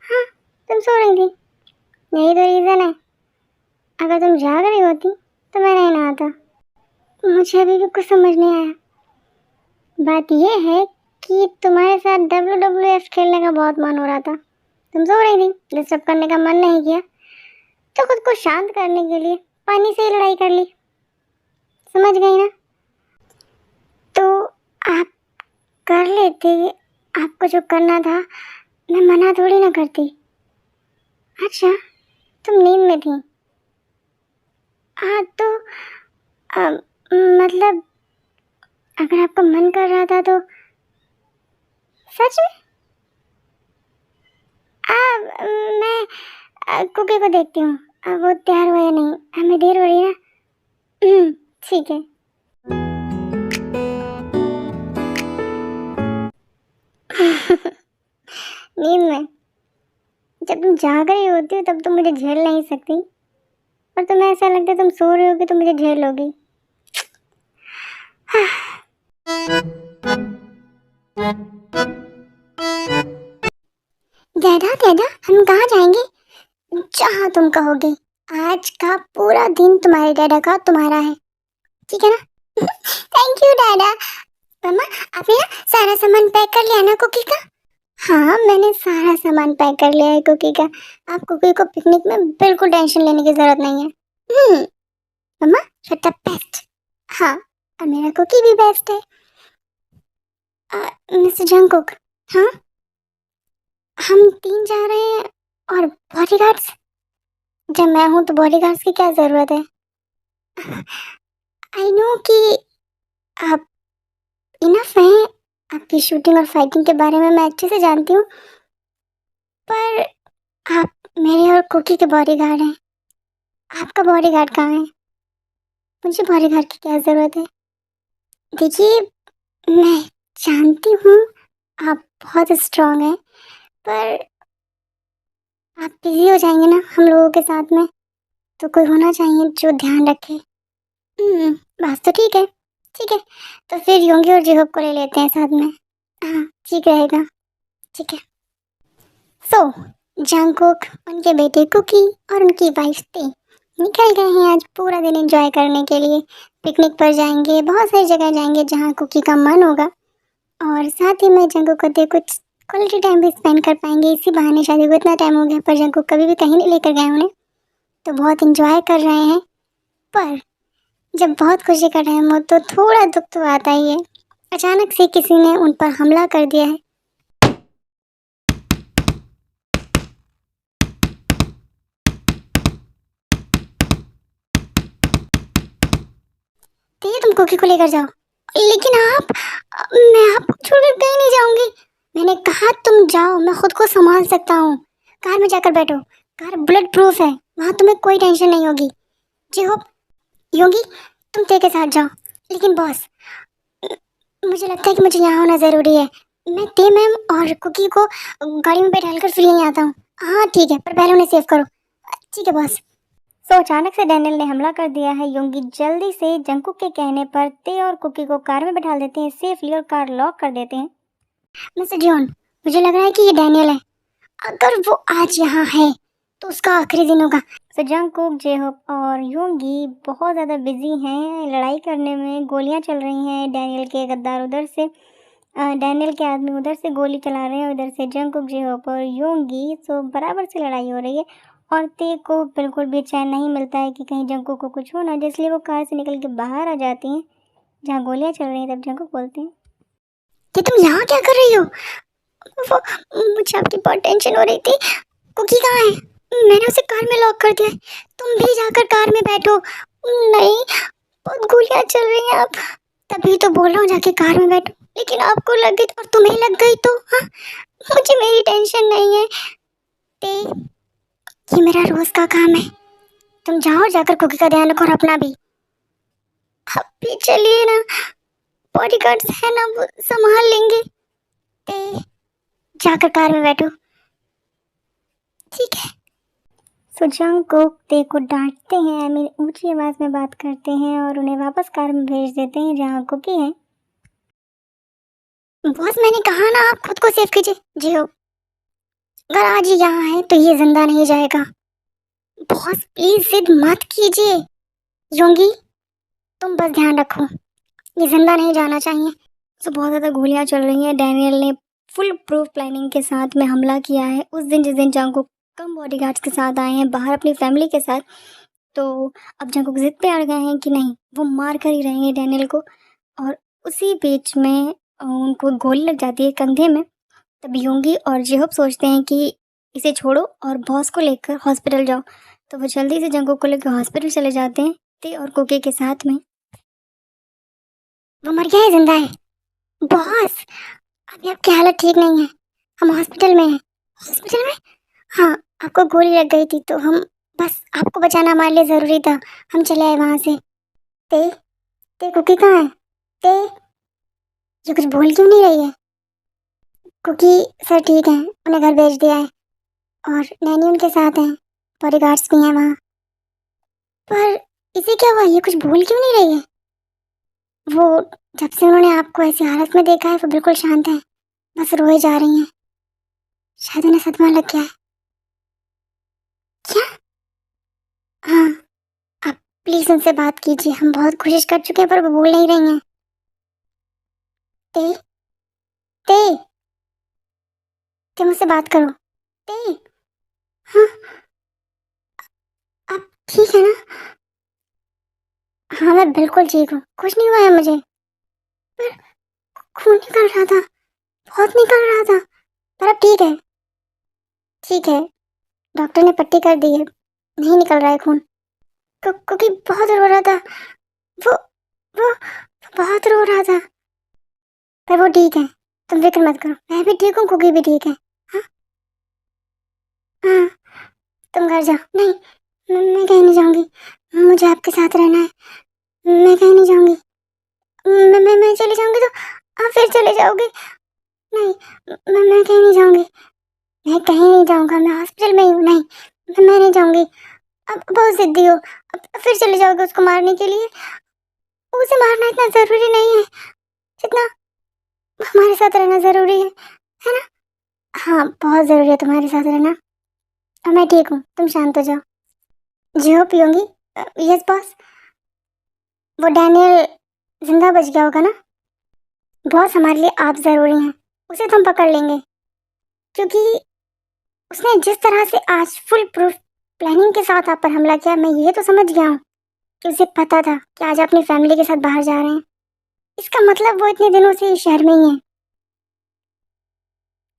हाँ तुम सो रही थी, यही तो रीज़न है। अगर तुम जाग रही होती तो मैं नहीं नहाता। मुझे अभी भी कुछ समझ नहीं आया। बात यह है कि तुम्हारे साथ WWF खेलने का बहुत मन हो रहा था। तुम सो रही थी, डिस्टर्ब करने का मन नहीं किया, तो खुद को शांत करने के लिए पानी से ही लड़ाई कर ली। समझ गई ना? तो आप कर लेते, आपको जो करना था, मैं मना थोड़ी ना करती। अच्छा तुम नींद में थी? हाँ तो मतलब अगर आपका मन कर रहा था तो। सच में? मैं कुकी को देखती हूँ, वो तैयार हुआ या नहीं। हमें देर हो रही है ना। ठीक है। नींद में जब तुम जाग रही होती हो तब तुम मुझे झेल नहीं सकती, और तुम्हें ऐसा लगता है तुम सो रही होगी तो मुझे झेल लोगी। दादा दादा हम कहाँ जाएंगे? जहाँ तुम कहोगे। आज का पूरा दिन तुम्हारे डैडा का तुम्हारा है, ठीक है ना? Thank you डैडा। मम्मा आपने ना सारा सामान पैक कर लिया ना कुकी का? हाँ मैंने सारा सामान पैक कर लिया है कुकी का। आप कुकी को पिकनिक में बिल्कुल टेंशन लेने की जरूरत नहीं है। मम्मा शट अप बेस्ट। हाँ और मेरा कुकी भी बेस्ट है। Mister Jungkook. हाँ हम 3 जा रहे हैं, और बॉडीगार्ड्स? जब मैं हूँ तो बॉडीगार्ड्स की क्या ज़रूरत है? आई नो कि आप इनफ हैं, आपकी शूटिंग और फाइटिंग के बारे में मैं अच्छे से जानती हूँ, पर आप मेरे और कुकी के बॉडीगार्ड हैं। आपका बॉडीगार्ड कहाँ है? मुझे बॉडीगार्ड की क्या ज़रूरत है? देखिए मैं जानती हूँ आप बहुत स्ट्रांग हैं, पर आप बिजी हो जाएंगे ना हम लोगों के साथ में, तो कोई होना चाहिए जो ध्यान रखे। बस तो ठीक है, ठीक है, तो फिर योंगी और जिहोब को ले लेते हैं साथ में। हाँ ठीक रहेगा, ठीक है। सो जंगकुक, उनके बेटे कुकी और उनकी वाइफ टे निकल गए हैं आज पूरा दिन एंजॉय करने के लिए। पिकनिक पर जाएंगे, बहुत सारी जगह जाएंगे जहाँ कुकी का मन होगा, और साथ ही में जंगकुक को दे कुछ क्वालिटी टाइम भी स्पेंड कर पाएंगे। इसी बहाने शादी को इतना टाइम हो गया पर जंगकुक कभी भी कहीं नहीं लेकर गए उन्हें, तो बहुत इंजॉय कर रहे हैं। पर जब बहुत खुशी का टाइम हो तो थोड़ा दुख तो आता ही है। अचानक से किसी ने उन पर हमला कर दिया है। तो ये तुम कुकी को लेकर जाओ। लेकिन आप, मैं आपको छोड़कर कहीं नहीं जाऊंगी। मैंने कहा तुम जाओ, मैं खुद को संभाल सकता हूँ। कार में जाकर बैठो, कार बुलेट प्रूफ है, वहाँ तुम्हें कोई टेंशन नहीं होगी। जी हो योगी, तुम ते के साथ जाओ। लेकिन बॉस, मुझे लगता है कि मुझे यहाँ होना ज़रूरी है। मैं ते मैम और कुकी को गाड़ी में बैठालकर फिर यहीं आता हूँ। हाँ ठीक है, पर पहले उन्हें सेव करो। ठीक है बॉस। सो अचानक से डैनियल ने हमला कर दिया है। योंगी जल्दी से जंगकुक के कहने पर ते और कुकी को कार में बैठा देते हैं सेफली और कार लॉक कर देते हैं। मिस्टर जॉन, मुझे लग रहा है कि ये डैनियल है। अगर वो आज यहाँ है तो उसका आखिरी दिन होगा। सो जंगकुक, जेहोप और योंगी बहुत ज़्यादा बिजी हैं लड़ाई करने में। गोलियां चल रही हैं। डैनियल के गद्दार उधर से डैनियल के आदमी उधर से गोली चला रहे हैं, उधर से जंगकुक, जेहोप और योंगी। सो बराबर से लड़ाई हो रही है और ते को बिल्कुल भी चैन नहीं मिलता है कि कहीं जंगकुक को कुछ हो ना, इसलिए वो कार से निकल के बाहर आ जाती हैं जहाँ गोलियां चल रही हैं। तब जंगकुक बोलते हैं कि तुम यहाँ क्या कर रही हो? वो मुझे आपकी बहुत टेंशन हो रही थी। कुकी कहाँ है? मैंने उसे कार में लॉक कर दिया है। तुम भी जाकर कार में बैठो। नहीं, बहुत गोलियां चल रही हैं। आप तभी तो बोल रहा हूँ जाके कार में बैठो, लेकिन आपको लग गई और तुम्हें लग गई तो हाँ, मुझे मेरी टेंशन नहीं है। ते, ये मेरा रोज का काम है। तुम जाओ, जाकर कुकी का ध्यान रखो और अपना भी। अब भी चलिए ना, बॉडीगार्ड्स है ना, वो संभाल लेंगे। ते, जाकर कार में बैठो। ठीक है। सो जंगकुक ते को डांटते हैं, आई मीन ऊंची आवाज़ में बात करते हैं और उन्हें वापस कार में भेज देते हैं जहाँ कुकी है। बॉस, मैंने कहा ना, आप खुद को सेव कीजिए। जी हो, अगर आज ये यहाँ है तो ये जिंदा नहीं जाएगा। बॉस प्लीज जिद मत कीजिए। योंगी, तुम बस ध्यान रखो, ये जिंदा नहीं जाना चाहिए। सो बहुत ज़्यादा गोलियां चल रही हैं। डैनियल ने फुल प्रूफ प्लानिंग के साथ में हमला किया है उस दिन जिस दिन जंगकुक कम बॉडीगार्ड्स के साथ आए हैं बाहर अपनी फैमिली के साथ। तो अब जंगकुक जिद पे अड़ गए हैं कि नहीं, वो मार कर ही रहेंगे डैनियल को। और उसी बीच में उनको गोली लग जाती है कंधे में। तब योंगी और जेहोप सोचते हैं कि इसे छोड़ो और बॉस को लेकर हॉस्पिटल जाओ। तो वो जल्दी से जंगकुक को लेकर हॉस्पिटल चले जाते हैं ते और कुकी के साथ में। वो मर गया है, जिंदा है? बॉस, अभी आपकी हालत ठीक नहीं है। हम हॉस्पिटल में हैं। हॉस्पिटल में? हाँ, आपको गोली लग गई थी तो हम बस आपको बचाना हमारे लिए ज़रूरी था। हम चले आए वहाँ से। ते, ते कुकी कहाँ है? ते, ये कुछ बोल क्यों नहीं रही है? कुकी सर ठीक है, उन्हें घर भेज दिया है और नैनी उनके साथ हैं, बॉडीगार्ड्स भी हैं वहाँ। पर इसे क्या हुआ? ये कुछ बोल क्यों नहीं रही है? वो जब से उन्होंने आपको ऐसी हालत में देखा है वो बिल्कुल शांत है, बस रोए जा रही हैं। शायद उन्हें सदमा लग गया है। क्या? हाँ, आप प्लीज उनसे बात कीजिए। हम बहुत कोशिश कर चुके हैं पर वो बोल नहीं रही हैं। ते, ते, ते मुझसे बात करो। ते, हाँ, आप ठीक है ना? हाँ, मैं बिल्कुल ठीक हूँ, कुछ नहीं हुआ है मुझे। पर खून निकल रहा था, बहुत निकल रहा था, पर अब ठीक है। ठीक है, डॉक्टर ने पट्टी कर दी है, नहीं निकल रहा है खून। क्योंकि बहुत रो रहा था वो वो बहुत रो रहा था, पर वो ठीक है। तुम फिक्र मत करो, मैं भी ठीक हूँ, कुकी भी ठीक है। हाँ हाँ, तुम घर जाओ। नहीं, मैं कहीं नहीं जाऊँगी, मुझे आपके साथ रहना है। मैं कहीं नहीं जाऊँगी। मैं चली जाऊँगी तो आप फिर चले जाओगे। नहीं, मैं कहीं नहीं जाऊँगी। मैं कहीं नहीं जाऊँगा, मैं हॉस्पिटल में ही हूँ। नहीं, मैं नहीं जाऊँगी। अब बहुत जिद्दी हो, अब फिर चले जाओगे उसको मारने के लिए। उसे मारना इतना ज़रूरी नहीं है जितना हमारे साथ रहना ज़रूरी है ना? हाँ, बहुत ज़रूरी है तुम्हारे साथ रहना। और मैं ठीक हूँ, तुम शांत हो जाओ। जियो पियोंगी? Yes boss. वो डैनियल जिंदा बच गया होगा ना? बॉस, हमारे लिए आप ज़रूरी हैं, उसे तो हम पकड़ लेंगे। क्योंकि उसने जिस तरह से आज फुल प्रूफ प्लानिंग के साथ आप पर हमला किया, मैं ये तो समझ गया हूँ कि उसे पता था कि आज अपनी फैमिली के साथ बाहर जा रहे हैं। इसका मतलब वो इतने दिनों से इस शहर में ही है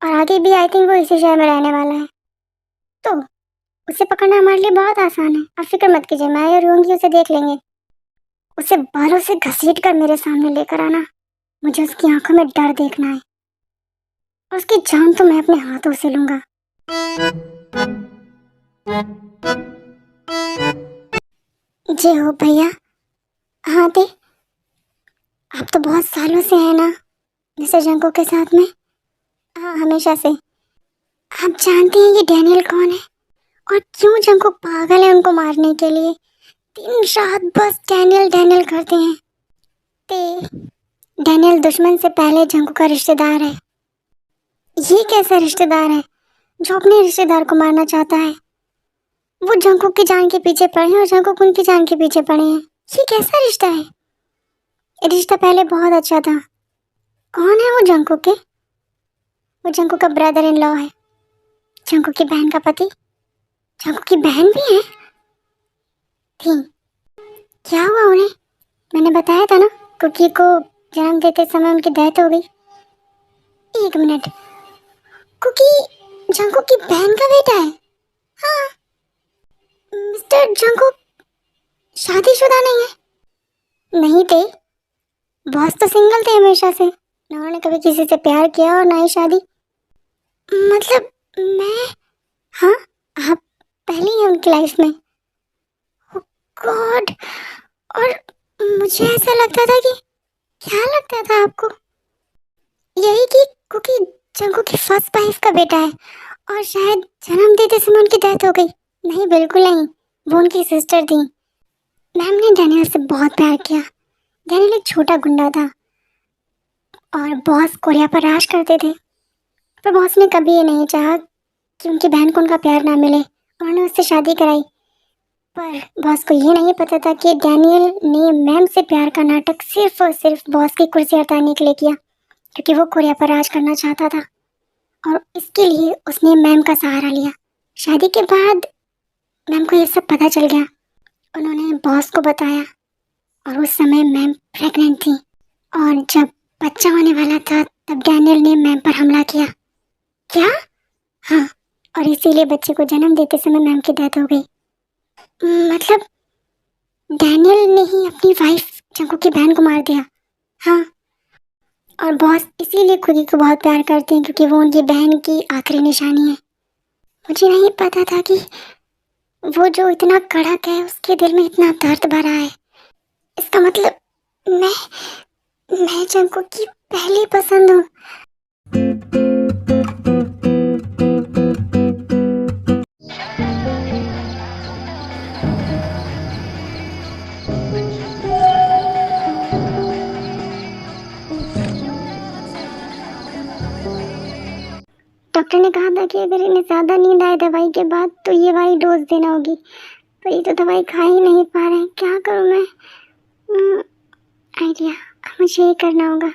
और आगे भी आई थिंक वो इसी शहर में रहने वाला है। तो उसे पकड़ना हमारे लिए बहुत आसान है, आप फिक्र मत कीजिए। मैं और योंगी उसे देख लेंगे। उसे बालों से घसीट कर मेरे सामने लेकर आना। मुझे उसकी आंखों में डर देखना है और उसकी जान तो मैं अपने हाथों से लूंगा। जी हो भैया। हाँ ते, आप तो बहुत सालों से हैं ना मिस्टर जंगकुक के साथ में? हाँ, हमेशा से। आप जानते हैं ये डैनियल कौन है और क्यों जंगकुक पागल है उनको मारने के लिए? दिन रात बस डैनियल डैनियल करते हैं। ते डैनियल दुश्मन से पहले जंगकुक का रिश्तेदार है। ये कैसा रिश्तेदार है जो अपने रिश्तेदार को मारना चाहता है? वो जंगकुक की जान के पीछे पड़े हैं और जंगकुक उनकी जान के पीछे पड़े हैं। ये कैसा रिश्ता है? ये रिश्ता पहले बहुत अच्छा था। कौन है वो जंगकुक के? वो जंगकुक का ब्रदर इन लॉ है, जंगकुक की बहन का पति। जंगकुक की बहन भी है थी। क्या हुआ उन्हें? मैंने बताया था ना, कुकी को जन्म देते समय उनकी डेथ हो गई। एक मिनट, कुकी जंगकुक की बहन का बेटा है? हाँ। मिस्टर जंगकुक शादीशुदा नहीं है? नहीं थे, बॉस तो सिंगल थे हमेशा से। ना उन्होंने कभी किसी से प्यार किया और ना ही शादी। मतलब मैं, हाँ, आप पहले ही हैं उनकी लाइफ में। गॉड, और मुझे ऐसा लगता था कि, क्या लगता था आपको? यही कि कुकी जंगकुक की फर्स्ट वाइफ का बेटा है और शायद जन्म देते समय उनकी डेथ हो गई। नहीं, बिल्कुल नहीं, वो उनकी सिस्टर थी। मैम ने डैनियल से बहुत प्यार किया। डैनियल एक छोटा गुंडा था और बॉस कोरिया पर राज करते थे, पर बॉस ने कभी ये नहीं चाहा कि उनकी बहन को उनका प्यार ना मिले। उन्होंने उससे शादी कराई, पर बॉस को ये नहीं पता था कि डैनियल ने मैम से प्यार का नाटक सिर्फ और सिर्फ बॉस की कुर्सी हटाने के लिए किया, क्योंकि वो कोरिया पर राज करना चाहता था और इसके लिए उसने मैम का सहारा लिया। शादी के बाद मैम को ये सब पता चल गया। उन्होंने बॉस को बताया और उस समय मैम प्रेग्नेंट थी और जब बच्चा होने वाला था तब डैनियल ने मैम पर हमला किया। क्या? हाँ, और इसीलिए बच्चे को जन्म देते समय मैम की डेथ हो गई। मतलब डैनियल ने ही अपनी वाइफ जंगकुक की बहन को मार दिया? हाँ, और बॉस इसीलिए खुदी को बहुत प्यार करते हैं क्योंकि वो उनकी बहन की आखिरी निशानी है। मुझे नहीं पता था कि वो जो इतना कड़क है उसके दिल में इतना दर्द भरा है। इसका मतलब मैं जंगकुक की पहली पसंद हूँ। डॉक्टर ने कहा था कि अगर इन्हें ज़्यादा नींद आए दवाई के बाद तो ये वाली डोज देना होगी, पर ये तो दवाई खा ही नहीं पा रहे हैं। क्या करूँ मैं? आइडिया, मुझे ये करना होगा।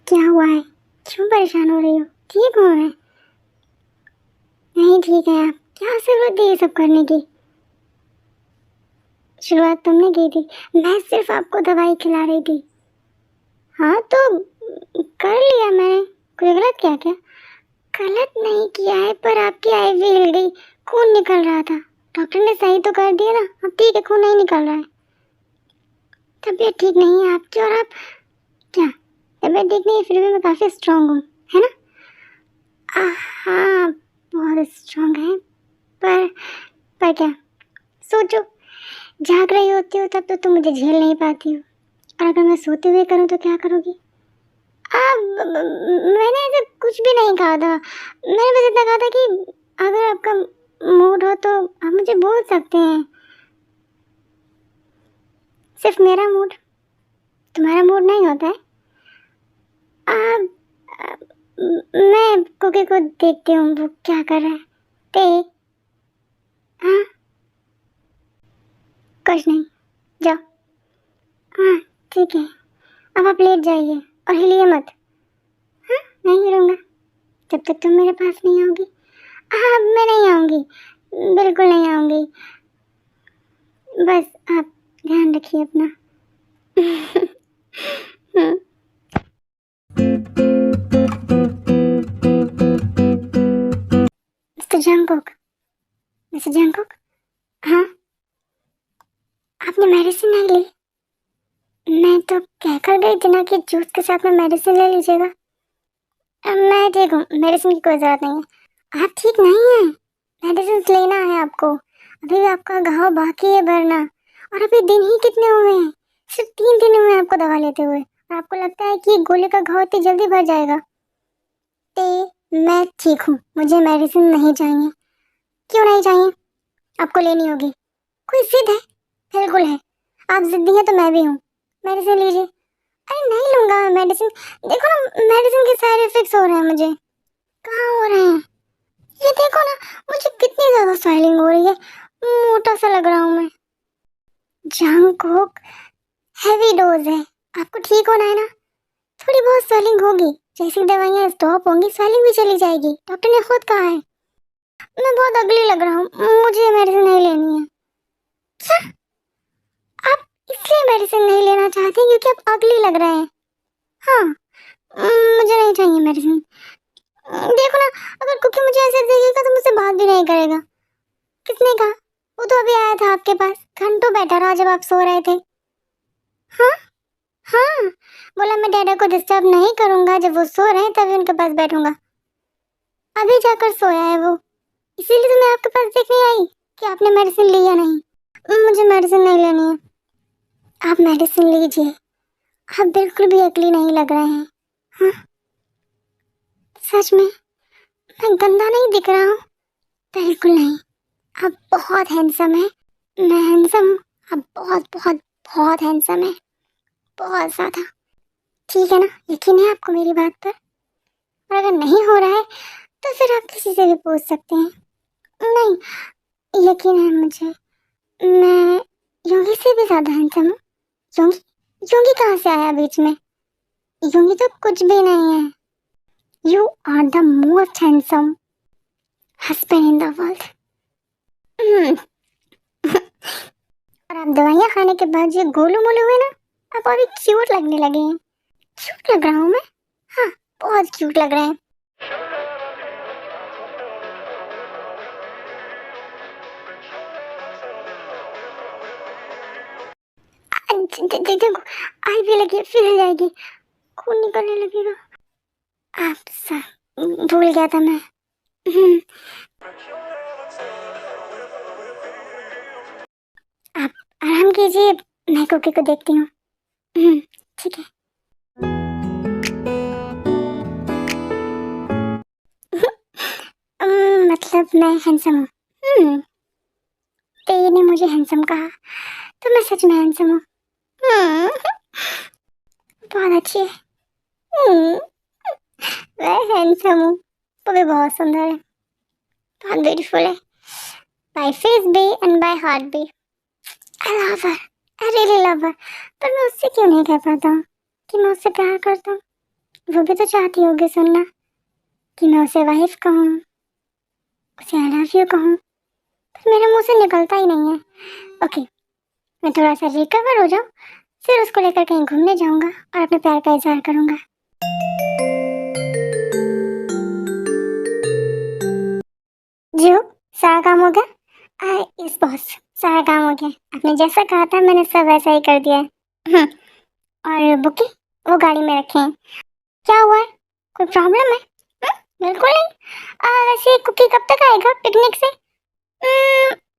क्या हुआ है? क्यों परेशान हो रही हो? ठीक हो मैं? नहीं ठीक है आप, क्या जरूरत है ये सब करने की? शुरुआत तुमने की थी, मैं सिर्फ आपको दवाई खिला रही थी। हाँ तो कर लिया मैंने, कोई गलत किया क्या? गलत नहीं किया है, पर आपकी आईवी हिल गई, खून निकल रहा था, डॉक्टर ने सही तो कर दिया ना। अब ठीक है, खून नहीं निकल रहा है। तबीयत ठीक नहीं है आपकी, और आप क्या, तबीयत ठीक नहीं है फिर भी मैं काफ़ी स्ट्रांग हूँ, है ना? हाँ बहुत स्ट्रांग है, पर क्या, सोचो, जाग रही होती हो तब तो तुम मुझे झेल नहीं पाती हो, और अगर मैं सोते हुए करूँ तो क्या करोगी? मैंने ऐसे कुछ भी नहीं कहा था, मैंने बस इतना कहा था कि अगर आपका मूड हो तो आप मुझे बोल सकते हैं। सिर्फ मेरा मूड, तुम्हारा मूड नहीं होता है? मैं कोके को देखती हूँ वो क्या कर रहा है। ते हाँ कुछ नहीं, जाओ। हाँ ठीक है, अब आप लेट जाइए और हिलिए मत। हाँ नहीं हिलूंगा जब तक तुम मेरे पास नहीं आओगी। हाँ मैं नहीं आऊँगी, बिल्कुल नहीं आऊँगी, बस आप ध्यान रखिए अपना। मिस्टर जंगकुक, मिस्टर जंगकुक, हाँ आपने मेडिसिन नहीं ली? मैं तो कहकर गई थी ना कि जूस के साथ में मेडिसिन ले लीजिएगा। मैं ठीक हूँ, मेडिसिन की कोई ज़रूरत नहीं है। आप ठीक नहीं हैं, मेडिसिन लेना है आपको, अभी भी आपका घाव बाकी है भरना, और अभी दिन ही कितने हुए हैं, सिर्फ 3 दिन हुए हैं आपको दवा लेते हुए, और आपको लगता है कि गोली का घाव इतनी जल्दी भर जाएगा? ते मैं ठीक हूँ, मुझे मेडिसिन नहीं चाहिए। क्यों नहीं चाहिए? आपको लेनी होगी, कोई जिद है? बिल्कुल है, आप जिद्दी हैं तो मैं भी हूँ, मेडिसिन लीजिए। अरे नहीं लूंगा मैं मेडिसिन, देखो ना मेडिसिन के साइड इफेक्ट्स हो रहे हैं मुझे। कहाँ हो रहे हैं? ये देखो ना, मुझे कितनी ज्यादा स्वेलिंग हो रही है, मोटा सा लग रहा हूँ मैं। जंगकुक हैवी डोज है, आपको ठीक होना है ना, थोड़ी बहुत स्वेलिंग होगी, जैसी दवाइयाँ स्टॉप होंगी स्वेलिंग भी चली जाएगी, डॉक्टर ने खुद कहा है। मैं बहुत अगली लग रहा हूँ, मुझे मेडिसिन नहीं लेनी है। क्या? आप इसलिए मेडिसिन नहीं लेना चाहते क्योंकि आप अगली लग रहे हैं? हाँ मुझे नहीं चाहिए मेडिसिन। देखो ना, अगर कुकी मुझे ऐसे देखेगा तो मुझसे बात भी नहीं करेगा। किसने कहा? वो तो अभी आया था आपके पास, घंटों बैठा रहा जब आप सो रहे थे। हाँ हाँ, बोला मैं डैडा को डिस्टर्ब नहीं करूंगा, जब वो सो रहे हैं तभी उनके पास बैठूंगा। अभी जाकर सोया है वो, इसीलिए तो मैं आपके पास देखने आई कि आपने मेडिसिन ली या नहीं। मुझे मेडिसिन नहीं लेनी है, आप मेडिसिन लीजिए, आप बिल्कुल भी अगली नहीं लग रहे हैं। हाँ सच में मैं गंदा नहीं दिख रहा हूँ? बिल्कुल नहीं, आप बहुत हैंडसम है। मैं हैंडसम हूँ, आप बहुत बहुत बहुत हैंडसम है, बहुत ज़्यादा। ठीक है ना, यकीन है आपको मेरी बात पर? और अगर नहीं हो रहा है तो फिर आप किसी से भी पूछ सकते हैं। नहीं यकीन है मुझे, मैं योगी से भी ज़्यादा हैंडसम हूँ। योगी? योगी कहाँ से आया बीच में? योगी तो कुछ भी नहीं है। You are the most handsome husband in the world. और आप दवाइयाँ खाने के बाद जो गोलू मोलू हुए ना, आप अभी क्यूट लगने लगे हैं। क्यूट लग रहा हूँ मैं? हाँ बहुत क्यूट लग रहे हैं। देखो आई भी लगी, फिर हिल जाएगी, खून निकलने लगेगा। आपसे भूल गया था मैं। आप आराम कीजिए, मैं कोकी को देखती हूँ। ठीक है। मतलब मैं हैंडसम हूँ? तेरी ने मुझे हैंडसम कहा तो मैं सच में हैंडसम हूँ। बहुत अच्छी है। मैं हैंडसम हूँ, वो भी बहुत सुंदर है, बहुत ब्यूटीफुल है, बाय फेस भी एंड बाय हार्ट भी। I love her, I really love हर, पर मैं उससे क्यों नहीं कह पाता हूँ कि मैं उससे प्यार करता हूँ? वो भी तो चाहती होगी सुनना कि मैं उसे वाइफ कहूँ, उसे आई लव यू कहूँ, पर मेरे मुंह से निकलता ही नहीं है। ओके मैं थोड़ा सा रिकवर हो जाऊँ, फिर उसको लेकर कहीं घूमने जाऊँगा और अपने प्यार का इज़हार करूँगा। जी हो, सारा काम हो गया? यस बॉस, सारा काम हो गया। आपने जैसा कहा था मैंने सब वैसा ही कर दिया है। हुँ, और बुके? वो गाड़ी में रखे हैं। क्या हुआ है? कोई प्रॉब्लम है? बिल्कुल नहीं। वैसे कुकी कब तक आएगा पिकनिक से?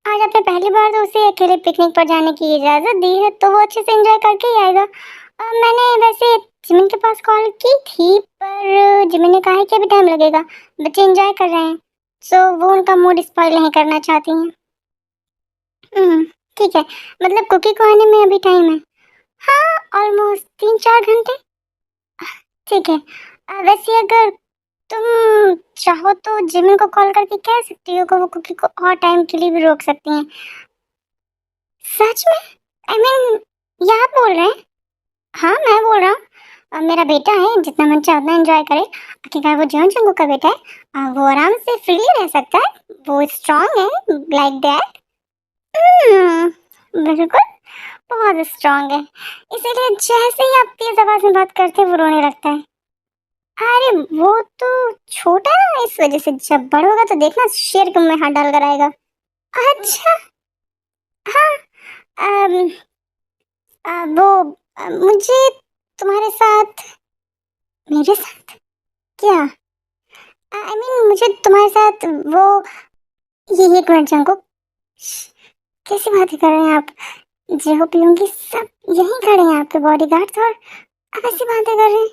आज आपने पहली बार तो उसे अकेले पिकनिक पर जाने की इजाज़त दी है, तो वो अच्छे से एंजॉय करके ही आएगा। मैंने वैसे जिमिन के पास कॉल की थी, पर जिमिन ने कहा है कि अभी टाइम लगेगा, बच्चे एंजॉय कर रहे हैं, सो वो उनका मूड स्पॉइल नहीं करना चाहती हैं। ठीक है, मतलब कुकी को आने में अभी टाइम है। हाँ, ऑलमोस्ट 3-4 घंटे। ठीक है। वैसे अगर तुम चाहो तो जिमिन को कॉल करके कह सकती हो कि वो कुकी को और टाइम के लिए भी रोक सकती हैं। सच में? आई मीन, ये आप बोल रहे हैं? हाँ, मैं बोल रहा हूँ। मेरा बेटा है, जितना मन चाहे उतना एंजॉय करे। आखिरकार वो जॉन चंगू का बेटा है। वो आराम से फ्रीली रह सकता है, वो स्ट्रांग है लाइक दैट। बिल्कुल, बहुत स्ट्रांग है, इसीलिए जैसे ही आप तेज आवाज में बात करते हैं वो रोने लगता है। अरे वो तो छोटा है ना, इस वजह से। जब बड़ा होगा तो देखना शेर के मुंह में हाथ डाल कर आएगा। अच्छा। हाँ। अम, वो मुझे तुम्हारे साथ, मेरे साथ क्या, आई मीन मुझे तुम्हारे साथ वो, ये एक मिनट जांको, कैसी बातें कर रहे हैं आप? जो पीऊंगी सब यहीं खड़े हैं आपके बॉडीगार्ड्स, और आप ऐसी बातें कर रहे हैं।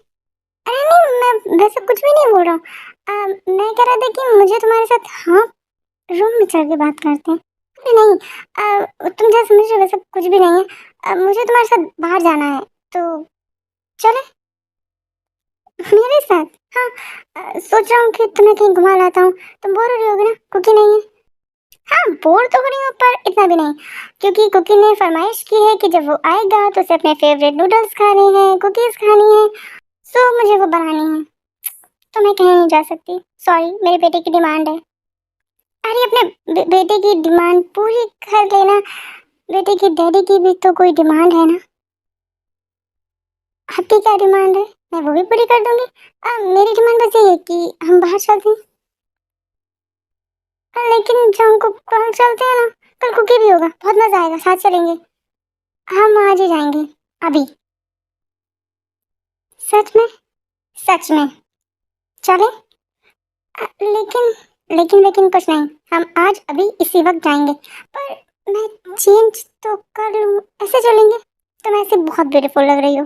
अरे नहीं, मैं वैसे कुछ भी नहीं बोल रहा हूँ। मैं कह रहा था कि मुझे तुम्हारे साथ, हाँ, रूम में चल के बात करते हैं। अरे नहीं, तुम जैसा समझ रहे हो वैसा कुछ भी नहीं है। मुझे तुम्हारे साथ बाहर जाना है, तो चले मेरे साथ। हाँ, सोच रहा हूँ कि तुम्हें कहीं घुमा लाता हूँ। तुम बोर हो रही होगी ना, कुकी नहीं है। हाँ, बोर तो हो रही हूँ पर इतना भी नहीं, क्योंकि कुकी ने फरमाइश की है कि जब वो आएगा तो उसे अपने फेवरेट नूडल्स खाने हैं, कुकीज़ खानी है, सो मुझे वो बनानी है। तो मैं कहीं नहीं जा सकती, सॉरी, मेरे बेटे की डिमांड है। अरे अपने बेटे की डिमांड पूरी कर लेना, बेटे की डैडी की भी तो कोई डिमांड है ना। आपकी क्या डिमांड है? मैं वो भी पूरी कर दूंगी। मेरी डिमांड बस ये है कि हम बाहर चलते हैं। लेकिन शाम को कल चलते हैं ना, कल कुकी भी होगा, बहुत मजा आएगा, साथ चलेंगे। हम आज ही जाएंगे, अभी। सच में? सच में चले? लेकिन लेकिन कुछ नहीं, हम आज अभी इसी वक्त जाएंगे। पर मैं चेंज तो कर लूँ, ऐसे चलेंगे? तुम ऐसे बहुत ब्यूटीफुल लग रही हो।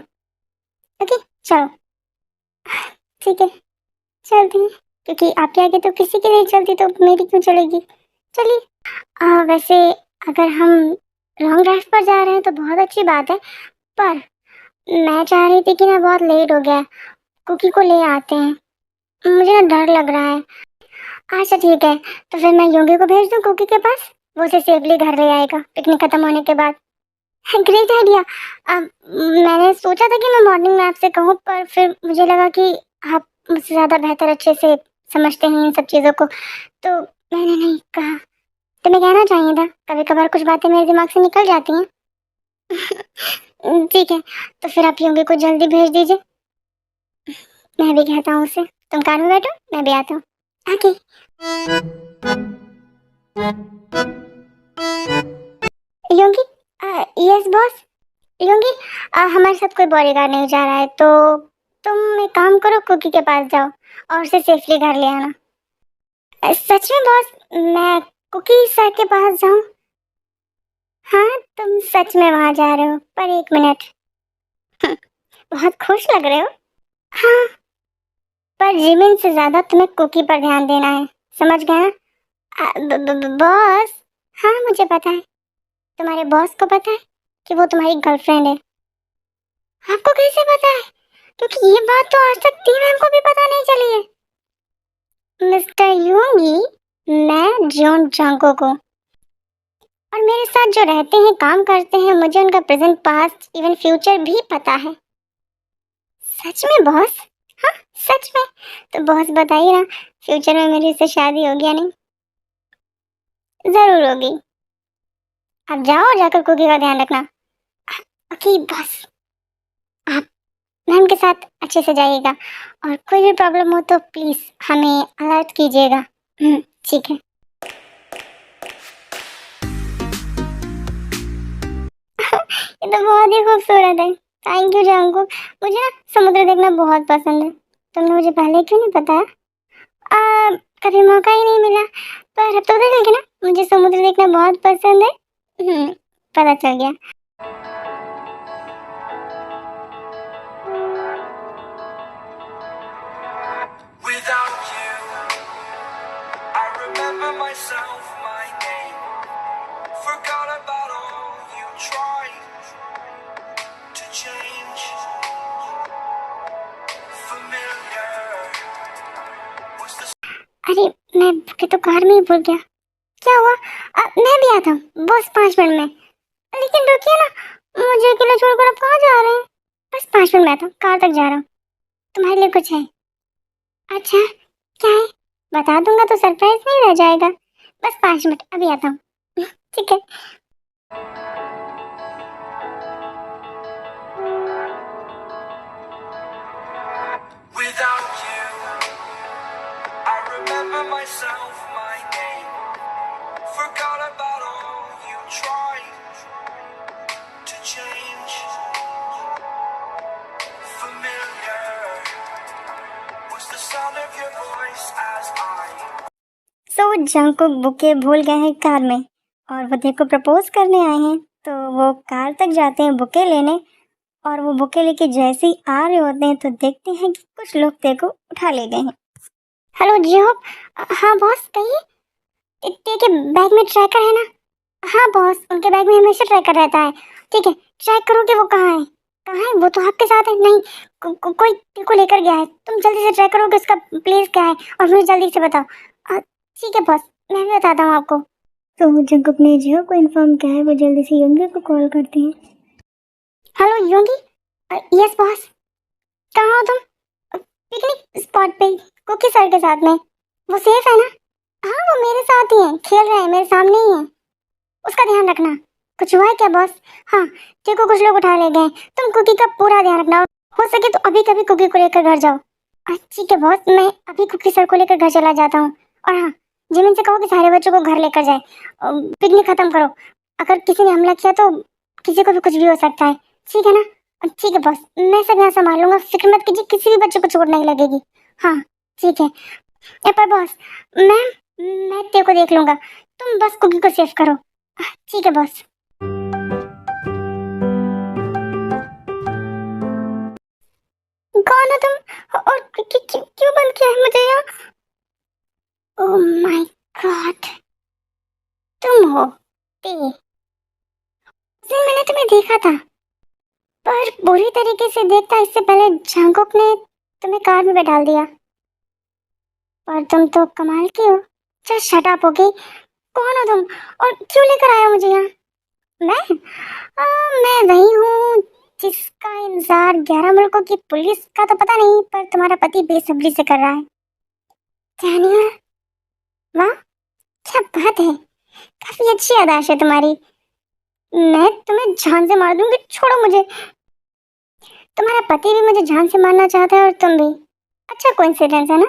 ओके, चलो। ठीक है, चलती हैं, क्योंकि आपके आगे तो किसी की नहीं चलती, तो मेरी क्यों चलेगी? चलिए। वैसे अगर हम लॉन्ग ड्राइव पर जा रहे हैं तो बहुत अच्छी बात है, पर मैं चाह रही थी कि ना बहुत लेट हो गया है, कुकी को ले आते हैं, मुझे ना डर लग रहा है। अच्छा ठीक है, तो फिर मैं योगी को भेज दूँ कुकी के पास, वो उसे सेफली घर ले आएगा पिकनिक खत्म होने के बाद। Great idea. मैंने सोचा था कि मैं मॉर्निंग में आपसे कहूँ, पर फिर मुझे लगा कि आप मुझसे ज़्यादा बेहतर अच्छे से समझते हैं इन सब चीज़ों को, तो मैंने नहीं कहा। तुम्हें कहना चाहिए था, कभी कभार कुछ बातें मेरे दिमाग से निकल जाती हैं। ठीक है, तो फिर आप योगी को जल्दी भेज दीजिए, मैं भी कहता हूँ उसे। तुम कार में बैठो, मैं भी आता हूँ। ओके। योगी, यस बॉस। योगी, हमारे साथ कोई बॉडीगार्ड नहीं जा रहा है, तो तुम एक काम करो, कुकी के पास जाओ और उसे सेफली घर ले आना। सच में बॉस, मैं कुकी सर के पास जाऊँ? हाँ, तुम सच में वहाँ जा रहे हो? पर एक मिनट, बहुत खुश लग रहे हो। हाँ, पर जिमिन से ज्यादा तुम्हें कुकी पर ध्यान देना है, समझ गए ना? बॉस, हाँ मुझे पता है, तुम्हारे बॉस को पता है कि वो तुम्हारी गर्लफ्रेंड है। आपको कैसे पता है? क्योंकि ये बात तो आज तक 3 को भी पता नहीं चली है। मिस्टर योंगी, मैं जॉन चांको को, और मेरे साथ जो रहते हैं, काम करते हैं, मुझे उनका प्रेजेंट, पास्ट, इवन फ्यूचर भी पता है। सच में बॉस? हाँ, सच में। तो बॉस बताइए ना, फ्यूचर में मेरी इससे शादी होगी या नहीं? जरूर होगी। अब जाओ और जाकर कुकी का ध्यान रखना। ओके बस, आप मैम के साथ अच्छे से जाइएगा और कोई भी प्रॉब्लम हो तो प्लीज़ हमें अलर्ट कीजिएगा। ठीक है। ये तो बहुत ही खूबसूरत है। Thank you Jungkook. मुझे ना समुद्र देखना बहुत पसंद है। तुमने मुझे पहले क्यों नहीं बताया? कभी मौका ही नहीं मिला। पर अब तो पता चल गया ना, मुझे समुद्र देखना बहुत पसंद है। पता चल गया। Without you, I remember myself, my name. Forgot about all you tried to change. Familiar was the अरे मैं बुके तो कार में ही भूल गया। क्या हुआ? मैं भी आता हूँ बस 5 मिनट में। लेकिन रुकिए ना, मुझे अकेला छोड़कर आप कहाँ जा रहे हैं? बस 5 मिनट में आता हूँ, कार तक जा रहा हूँ। तुम्हारे लिए कुछ है? अच्छा, क्या है? बता दूंगा तो सरप्राइज नहीं रह जाएगा। बस 5 मिनट, अभी आता हूँ। ठीक है। Without you, I remember myself, my name. Forgot about all you tried to change. Familiar was the sound of your voice as I so Jungkook bouquet भूल गए हैं कार में और वो देखो प्रपोज करने आए हैं। तो वो कार तक जाते हैं बुके लेने और वो बुके लेके जैसे ही आ रहे होते हैं तो देखते हैं कि कुछ लोग देखो उठा ले गए हैं। हेलो जीहोप। हाँ बॉस, कहिए। के बैग में ट्रैकर है ना? हाँ बॉस, उनके बैग में हमेशा ट्रैकर रहता है। ठीक है, ट्रैक करो कि वो कहाँ है। कहाँ है? वो तो आपके साथ है। नहीं, कोई को लेकर गया है। तुम जल्दी से ट्रैक करो कि उसका प्लेस क्या है और मुझे जल्दी से बताओ। ठीक है बॉस, मैं भी बताता हूँ आपको। तो जंगकुक ने जियो को इन्फॉर्म किया है, वो जल्दी से योंगी को कॉल करते हैं। हेलो योंगी। यस बॉस, कहाँ हो तुम? पिकनिक स्पॉट पे कुकी सर के साथ में। वो सेफ है ना? हाँ, वो मेरे साथ ही है, खेल रहे हैं, मेरे सामने ही है। उसका ध्यान रखना। कुछ हुआ है क्या बॉस? हाँ, देखो कुछ लोग उठा ले गए। तुम कुकी का पूरा ध्यान रखना और हो सके तो अभी कभी कुकी को लेकर घर जाओ। ठीक है बॉस, मैं अभी कुकी सर को लेकर घर चला जाता हूँ। और हाँ, जिमिन से कहो कि सारे बच्चों को घर लेकर जाए। पिकनिक खत्म करो। अगर किसी ने हमला किया तो किसी को भी कुछ भी हो सकता है। ठीक है ना? ठीक है बॉस, मैं सब यहाँ संभाल लूंगा, फिक्र मत कीजिए, किसी भी बच्चे को चोट नहीं लगेगी। हाँ ठीक है। पर बॉस, मैं तेरे को देख लूंगा, तुम बस कुकी को सेफ करो। ठीक है बॉस। कौन हो तुम और क्यों बंद किया है मुझे यहाँ? ओह माय गॉड, तुम हो ते। उस दिन मैंने तुम्हें देखा था पर बुरी तरीके से देखता इससे पहले जंगकुक ने तुम्हें कार में बैठा दिया। पर तुम तो कमाल की हो। Just shut up, okay? कौन हो तुम और क्यों लेकर आया मुझे यहाँ? मैं वही हूँ जिसका इंतजार 11 मुल्कों की पुलिस का तो पता नहीं, पर तुम्हारा पति बेसब्री से कर रहा है। डैनियल, वाह क्या बात है, काफी अच्छी याददाश्त है तुम्हारी। मैं तुम्हें जान से मार दूंगी, छोड़ो मुझे। तुम्हारा पति भी मुझे जान से मारना चाहता है और तुम भी। अच्छा कोइंसिडेंस है ना?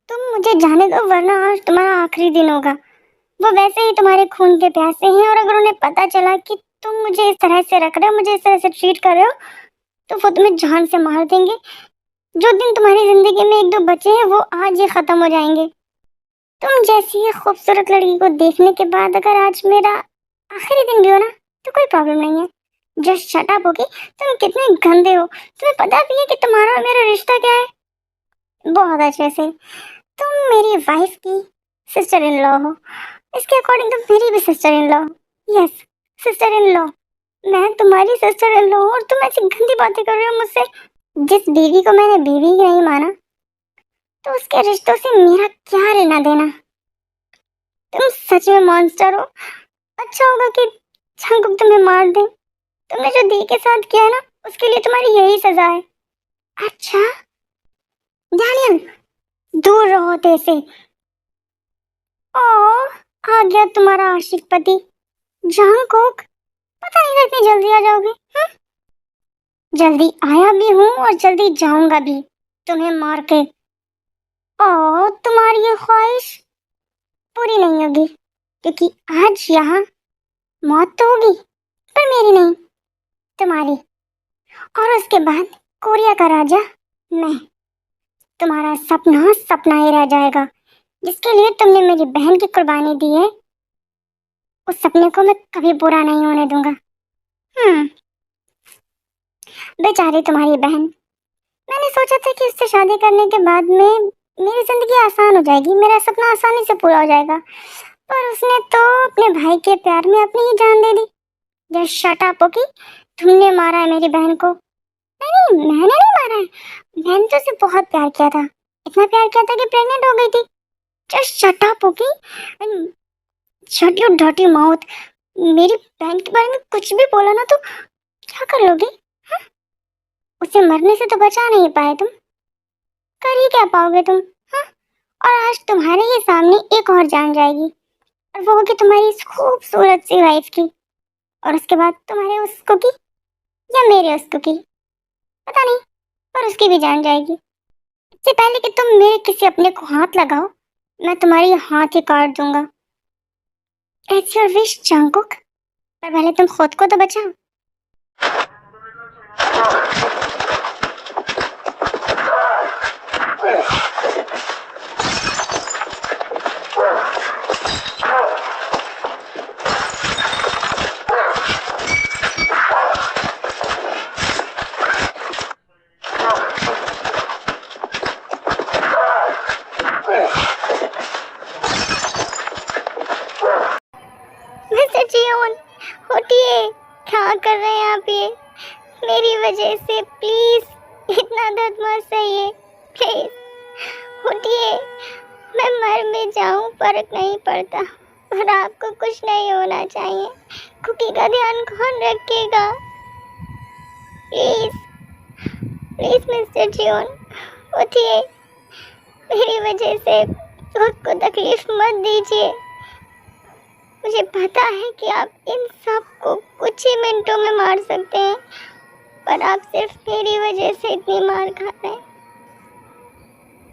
तुम मुझे जाने दो वरना आज तुम्हारा आखिरी दिन होगा। वो वैसे ही तुम्हारे खून के प्यासे हैं और अगर उन्हें पता चला कि तुम मुझे इस तरह से रख रहे हो, मुझे इस तरह से ट्रीट कर रहे हो, तो वो तुम्हें जान से मार देंगे। जो दिन तुम्हारी जिंदगी में 1-2 बचे हैं वो आज ही खत्म हो जाएंगे। तुम जैसी एक खूबसूरत लड़की को देखने के बाद अगर आज मेरा आखिरी दिन भी हो ना तो कोई प्रॉब्लम नहीं है। Just shut up, okay? तुम कितने गंदे हो, तुम्हें पता भी है कि तुम्हारा और मेरा रिश्ता क्या है? बहुत अच्छे से। तुम मेरी वाइफ की सिस्टर इन लॉ हो। इसके अकॉर्डिंग तुम मेरी भी sister in law. Yes, sister in law. मैं तुम्हारी सिस्टर इन लॉ और तुम ऐसी गंदी बातें कर रहे हो मुझसे। जिस बीवी को मैंने बीवी ही नहीं माना तो उसके रिश्तों से मेरा क्या लेना देना। तुम सच में मॉन्स्टर हो। अच्छा होगा कि जंगकुक तुम्हें मार दे। तुमने जो दी के साथ किया है ना उसके लिए तुम्हारी यही सजा है। अच्छा डैनियल, दूर रहो तेरे से। ओ, आ गया तुम्हारा आशिक पति जंगकुक। पता नहीं था इतनी जल्दी आ जाओगे। जल्दी आया भी हूँ और जल्दी जाऊंगा भी, तुम्हें मार के। ओ, तुम्हारी ये ख्वाहिश पूरी नहीं होगी, क्योंकि आज यहाँ मौत तो होगी, पर मेरी नहीं, तुम्हारी। और उसके बाद कोरिया का राजा मैं। तुम्हारा सपना सपना ही रह जाएगा, जिसके लिए तुमने मेरी बहन की कुर्बानी दी है। उस सपने को मैं कभी पूरा नहीं होने दूंगा। बेचारी तुम्हारी बहन। मैंने सोचा था कि उससे शादी करने के बाद में मेरी जिंदगी आसान हो जाएगी, मेरा सपना आसानी से पूरा हो जाएगा, पर उसने तो अपने भाई के प्यार में अपनी ही जान दे दी। जस्ट शट अप ओके, तुमने मारा है मेरी बहन को। नहीं, मैंने नहीं मारा है, मैंने तो उसे बहुत प्यार किया था, इतना प्यार किया था कि प्रेग्नेंट हो गई थी। Just shut up okay, shut your dirty mouth. मेरी बहन के बारे में कुछ भी बोला ना तो क्या कर लोगे? उसे मरने से तो बचा नहीं पाए तुम, कर ही क्या पाओगे तुम? हाँ? और आज तुम्हारे ही सामने एक और जान जाएगी, और वो होगी तुम्हारी इस खूबसूरत सी वाइफ की। और उसके बाद तुम्हारे उसको की या मेरे उसको की, पता नहीं, पर उसकी भी जान जाएगी। इससे पहले कि तुम मेरे किसी अपने को हाथ लगाओ, मैं तुम्हारी हाथ ही काट दूंगा। इट्स योर विश जंगकुक, पर पहले तुम खुद को तो बचाओ। मिस्टर जियोन, उठिए, क्या कर रहे हैं आप ये? मेरी वजह से प्लीज इतना दर्द मत सहिए, प्लीज उठिए। मैं मर भी जाऊं फर्क नहीं पड़ता, पर आपको कुछ नहीं होना चाहिए। कुकी का ध्यान कौन रखेगा? प्लीज प्लीज मिस्टर जियोन, उठिए। मेरी वजह से खुद को तकलीफ मत दीजिए। मुझे पता है कि आप इन सब को कुछ ही मिनटों में मार सकते हैं, पर आप सिर्फ मेरी वजह से इतनी मार खा रहे हैं।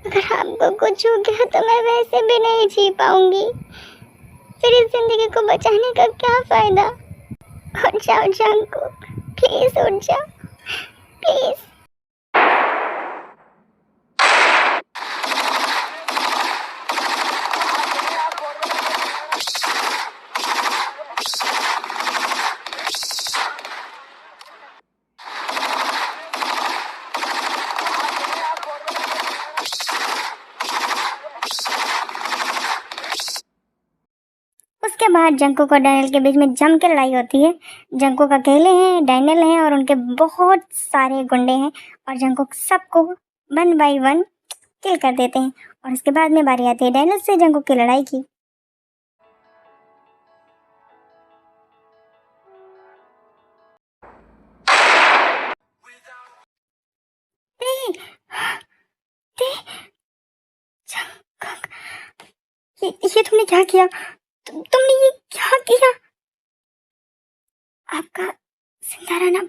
अगर आपको कुछ हो गया तो मैं वैसे भी नहीं जी पाऊंगी, फिर इस जिंदगी को बचाने का क्या फायदा? उठ जाओ जंगकुक, प्लीज उठ जाओ, प्लीज। उसके बाद जंकुक और डैनियल के बीच में जम के लड़ाई होती है। जंकुक अकेले हैं, डैनियल हैं और उनके बहुत सारे गुंडे हैं, और जंकुक सबको 1 बाय 1 किल कर देते हैं। और उसके बाद में बारी आती है डैनियल से जंकुक की लड़ाई की। दे, दे, जंकुक, ये तुमने क्या किया? तुमने ये क्या किया? आपका जिंदा रहना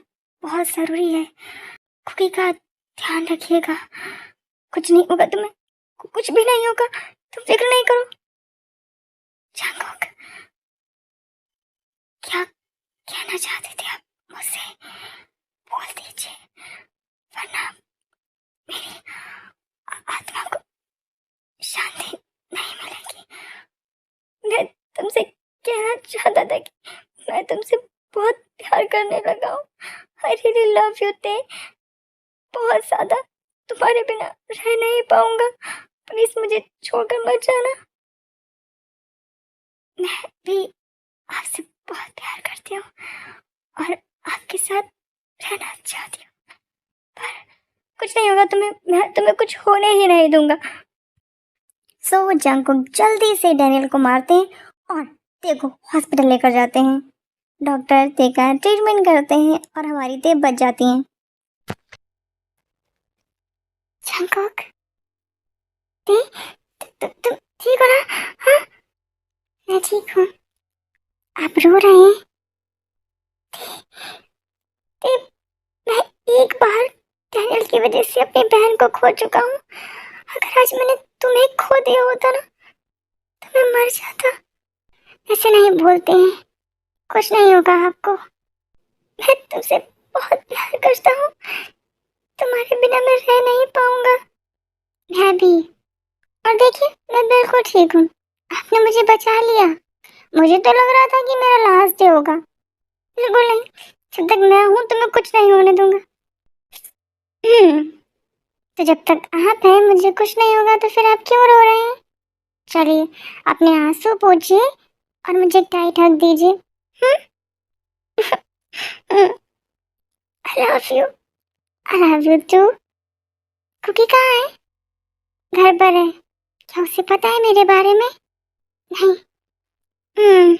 बहुत जरूरी है। कुकी का ध्यान रखिएगा, कुछ नहीं होगा तुम्हें, कुछ भी नहीं होगा, तुम फिक्र नहीं करो। जंगकुक, क्या कहना चाहते थे आप मुझसे? बोल दीजिए, वरना मेरी आत्मा को शांति नहीं मिलेगी। मैं तुमसे कहना चाहता था कि मैं तुमसे बहुत प्यार करने लगा हूँ। आई रियली लव यू ते, बहुत ज़्यादा। तुम्हारे बिना रह नहीं पाऊंगा, प्लीज मुझे छोड़कर मत जाना। मैं भी आपसे बहुत प्यार करती हूँ और आपके साथ रहना चाहती हूँ, पर कुछ नहीं होगा तुम्हें, मैं तुम्हें कुछ होने ही नहीं दूंगा। सो जंगकुक जल्दी से डैनियल को मारते हैं और ते को हॉस्पिटल लेकर जाते हैं। डॉक्टर ते का ट्रीटमेंट करते हैं और हमारी ते बच जाती हैं। जंगकुक, ते, तुम ठीक हो ना? हाँ, मैं ठीक हूँ। आप रो रहे हैं? ते मैं एक बार डैनियल की वजह से अपनी बहन को खो चुका हूँ। अगर आज मैंने तुम्हें खो दिया होता ना तो मैं मर जाता। ऐसे नहीं बोलते हैं, कुछ नहीं होगा आपको। मैं तुमसे बहुत प्यार करता हूँ, तुम्हारे बिना मैं रह नहीं पाऊंगा। मैं भी। और देखिए, मैं बिल्कुल ठीक हूँ। आपने मुझे बचा लिया। मुझे तो लग रहा था कि मेरा लास्ट डे होगा। बिल्कुल नहीं, जब तक मैं हूँ तो मैं कुछ नहीं होने दूंगा। तो जब तक आप हैं मुझे कुछ नहीं होगा, तो फिर आप क्यों रो रहे हैं? चलिए, अपने आंसू पोंछिए और मुझे एक टाइट हग दीजिए। I love you. I love you too. Cookie कहाँ है? घर पर है। क्या उसे पता है मेरे बारे में? नहीं।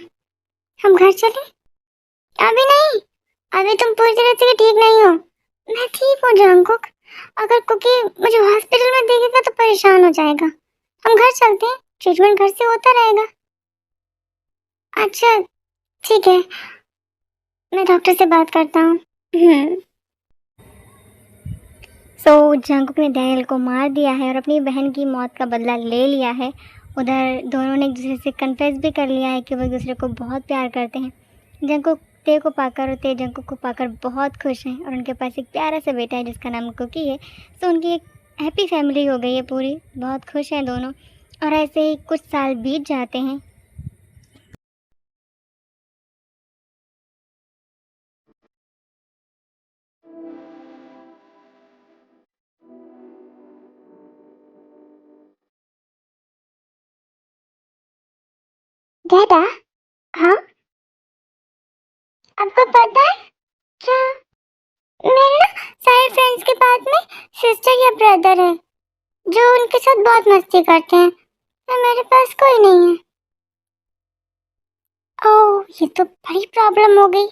हम घर चले? अभी नहीं, अभी तुम पूरी तरह से ठीक नहीं हो। मैं ठीक हूँ जंगकुक। अगर कुकी मुझे हॉस्पिटल में देखेगा तो परेशान हो जाएगा। हम घर चलते हैं, ट्रीटमेंट घर से होता रहेगा। अच्छा ठीक है, मैं डॉक्टर से बात करता हूँ। जंगकुक ने डैनियल को मार दिया है और अपनी बहन की मौत का बदला ले लिया है। उधर दोनों ने एक दूसरे से कन्फेस भी कर लिया है कि वो एक दूसरे को बहुत प्यार करते हैं। जंगकुक ते को पाकर और ते जंगकुक को पाकर बहुत खुश हैं और उनके पास एक प्यारा सा बेटा है जिसका नाम कुकी है। सो उनकी एक हैप्पी फैमिली हो गई है पूरी, बहुत खुश हैं दोनों। और ऐसे ही कुछ साल बीत जाते हैं। डैडा? हाँ, आपको पता है क्या? मेरे ना सारे फ्रेंड्स के पास में सिस्टर या ब्रदर है जो उनके साथ बहुत मस्ती करते हैं, और मेरे पास कोई नहीं है। ओह, ये तो बड़ी प्रॉब्लम हो गई।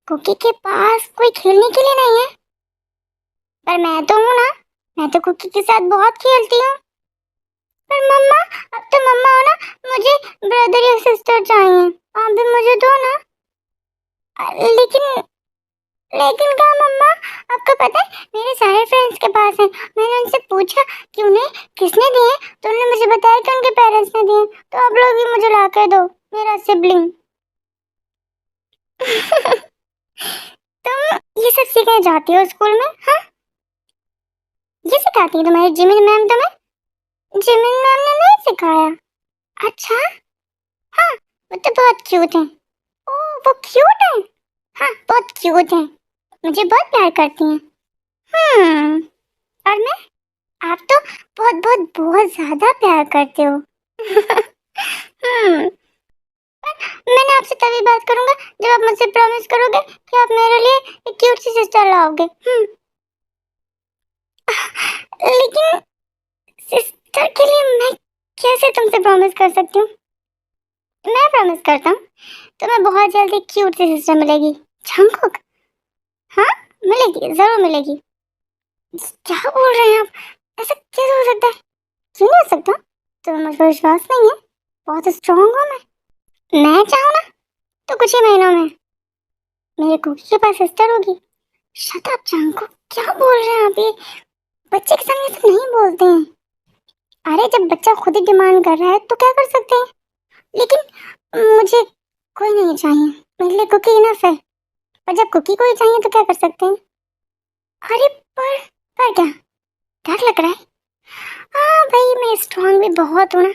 कुकी के पास कोई खेलने के लिए नहीं है। पर मैं तो हूँ ना, मैं तो कुकी के साथ बहुत खेलती हूँ। पर मम्मा, अब तो मम्मा हो ना, मुझे ब्रदर या सिस्टर चाहिए। आप भी मुझे दो ना। लेकिन लेकिन क्या मम्मा, आपको पता है मेरे सारे फ्रेंड्स के पास हैं। मैंने उनसे पूछा कि उन्हें किसने दिए, तो उन्होंने मुझे बताया कि उनके पेरेंट्स ने दिए। तो आप लोग भी मुझे ला कर दो, मेरा सिबलिंग। तुम ये सब सीखने जाती हो स्कूल में? हाँ, ये सिखाती है तुम्हारी जिमिन मैम तुम्हें? जिमिन मैम ने नहीं सिखाया। अच्छा, हाँ, वो तो बहुत क्यूट है। ओह, वो क्यूट है? हाँ, बहुत क्यूट है, मुझे बहुत प्यार करती हैं। और मैं? आप तो बहुत बहुत बहुत ज्यादा प्यार करते हो। मैंने आपसे तभी बात करूंगा जब आप मुझसे प्रॉमिस करोगे कि आप मेरे लिए एक क्यूट सी सिस्टर लाओगे। लेकिन सिस्टर के लिए मैं कैसे तुमसे प्रॉमिस कर सकती हूँ? मैं प्रॉमिस करता हूँ, तुम्हें बहुत जल्दी क्यूट सी सिस्टर मिलेगी। जंगकुक? हाँ, मिलेगी, जरूर मिलेगी। क्या बोल रहे हैं आप? ऐसा कैसे हो सकता है? क्यों नहीं हो सकता? तुम्हें मुझ पर विश्वास नहीं है? बहुत स्ट्रांग हूँ मैं चाहूँ ना तो कुछ ही महीनों में मेरे कुकी के पास सिस्टर होगी। शट अप जंगकुक, क्या बोल रहे हैं आप? ये बच्चे के सामने सब नहीं बोलते हैं। अरे जब बच्चा खुद ही डिमांड कर रहा है तो क्या कर सकते हैं। लेकिन मुझे कोई नहीं चाहिए, मेरे लिए कुकी इनफ है। और जब कुकी को ही चाहिए तो क्या कर सकते हैं? अरे पर क्या डर लग रहा है? हाँ भाई, मैं स्ट्रांग भी बहुत हूँ ना।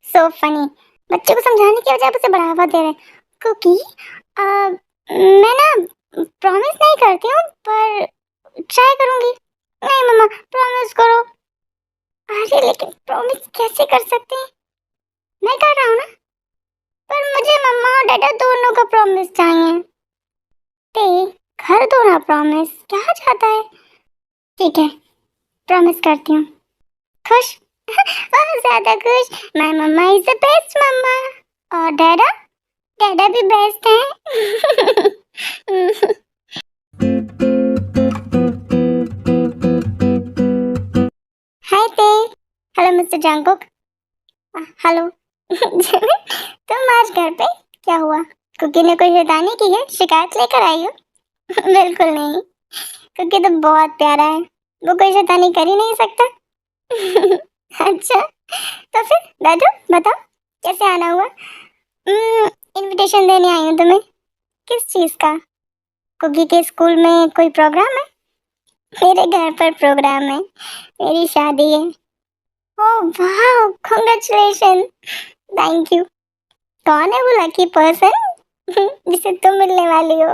सो फनी, बच्चे को समझाने की बजाय आप उसे बढ़ावा दे रहे हैं। कुकी, मैं ना प्रॉमिस नहीं करती हूँ, पर ट्राई करूँगी। नहीं मम्मा, प्रॉमिस करो। अरे लेकिन प्रॉमिस कैसे कर सकते हैं? मैं कर रहा हूँ ना। पर मुझे मम्मा और डैडा दोनों का प्रॉमिस चाहिए। ते कर दो ना प्रॉमिस, क्या चाहता है? ठीक है, प्रॉमिस करती हूँ। खुश? बहुत ज्यादा खुश। My mamma is the best mamma. और डैडा? डैडा भी बेस्ट है। Hi Tae. Hello mister Jungkook. Hello. तुम आज घर पे? क्या हुआ? कुकी ने कोई शैतानी की है? शिकायत लेकर आई हो? बिल्कुल नहीं, कुकी तो बहुत प्यारा है, वो कोई शैतानी कर ही नहीं सकता। अच्छा, तो फिर बैठो, बताओ कैसे आना हुआ? इनविटेशन देने आई हूँ तुम्हें। किस चीज़ का? कुकी के स्कूल में कोई प्रोग्राम है? मेरे घर पर प्रोग्राम है, मेरी शादी है। ओह वाह, कांग्रेचुलेशन, थैंक यू। कौन है वो लकी पर्सन जिसे तुम मिलने वाली हो?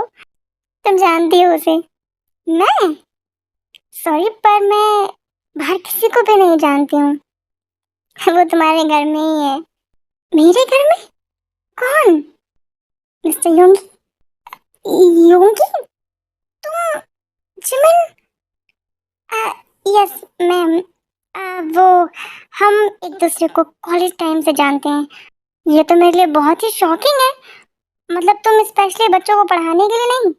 तुम जानती हो उसे? मैं? सॉरी, पर मैं बाहर किसी को भी नहीं जानती हूँ। वो तुम्हारे घर में ही है। मेरे घर में? कौन? मिस्टर योंगी? योंगी? तुम जिमिन? Yes ma'am. वो हम एक दूसरे को कॉलेज टाइम से जानते हैं। ये तो मेरे लिए बहुत ही शॉकिंग है। मतलब तुम स्पेशली बच्चों को पढ़ाने के लिए नहीं,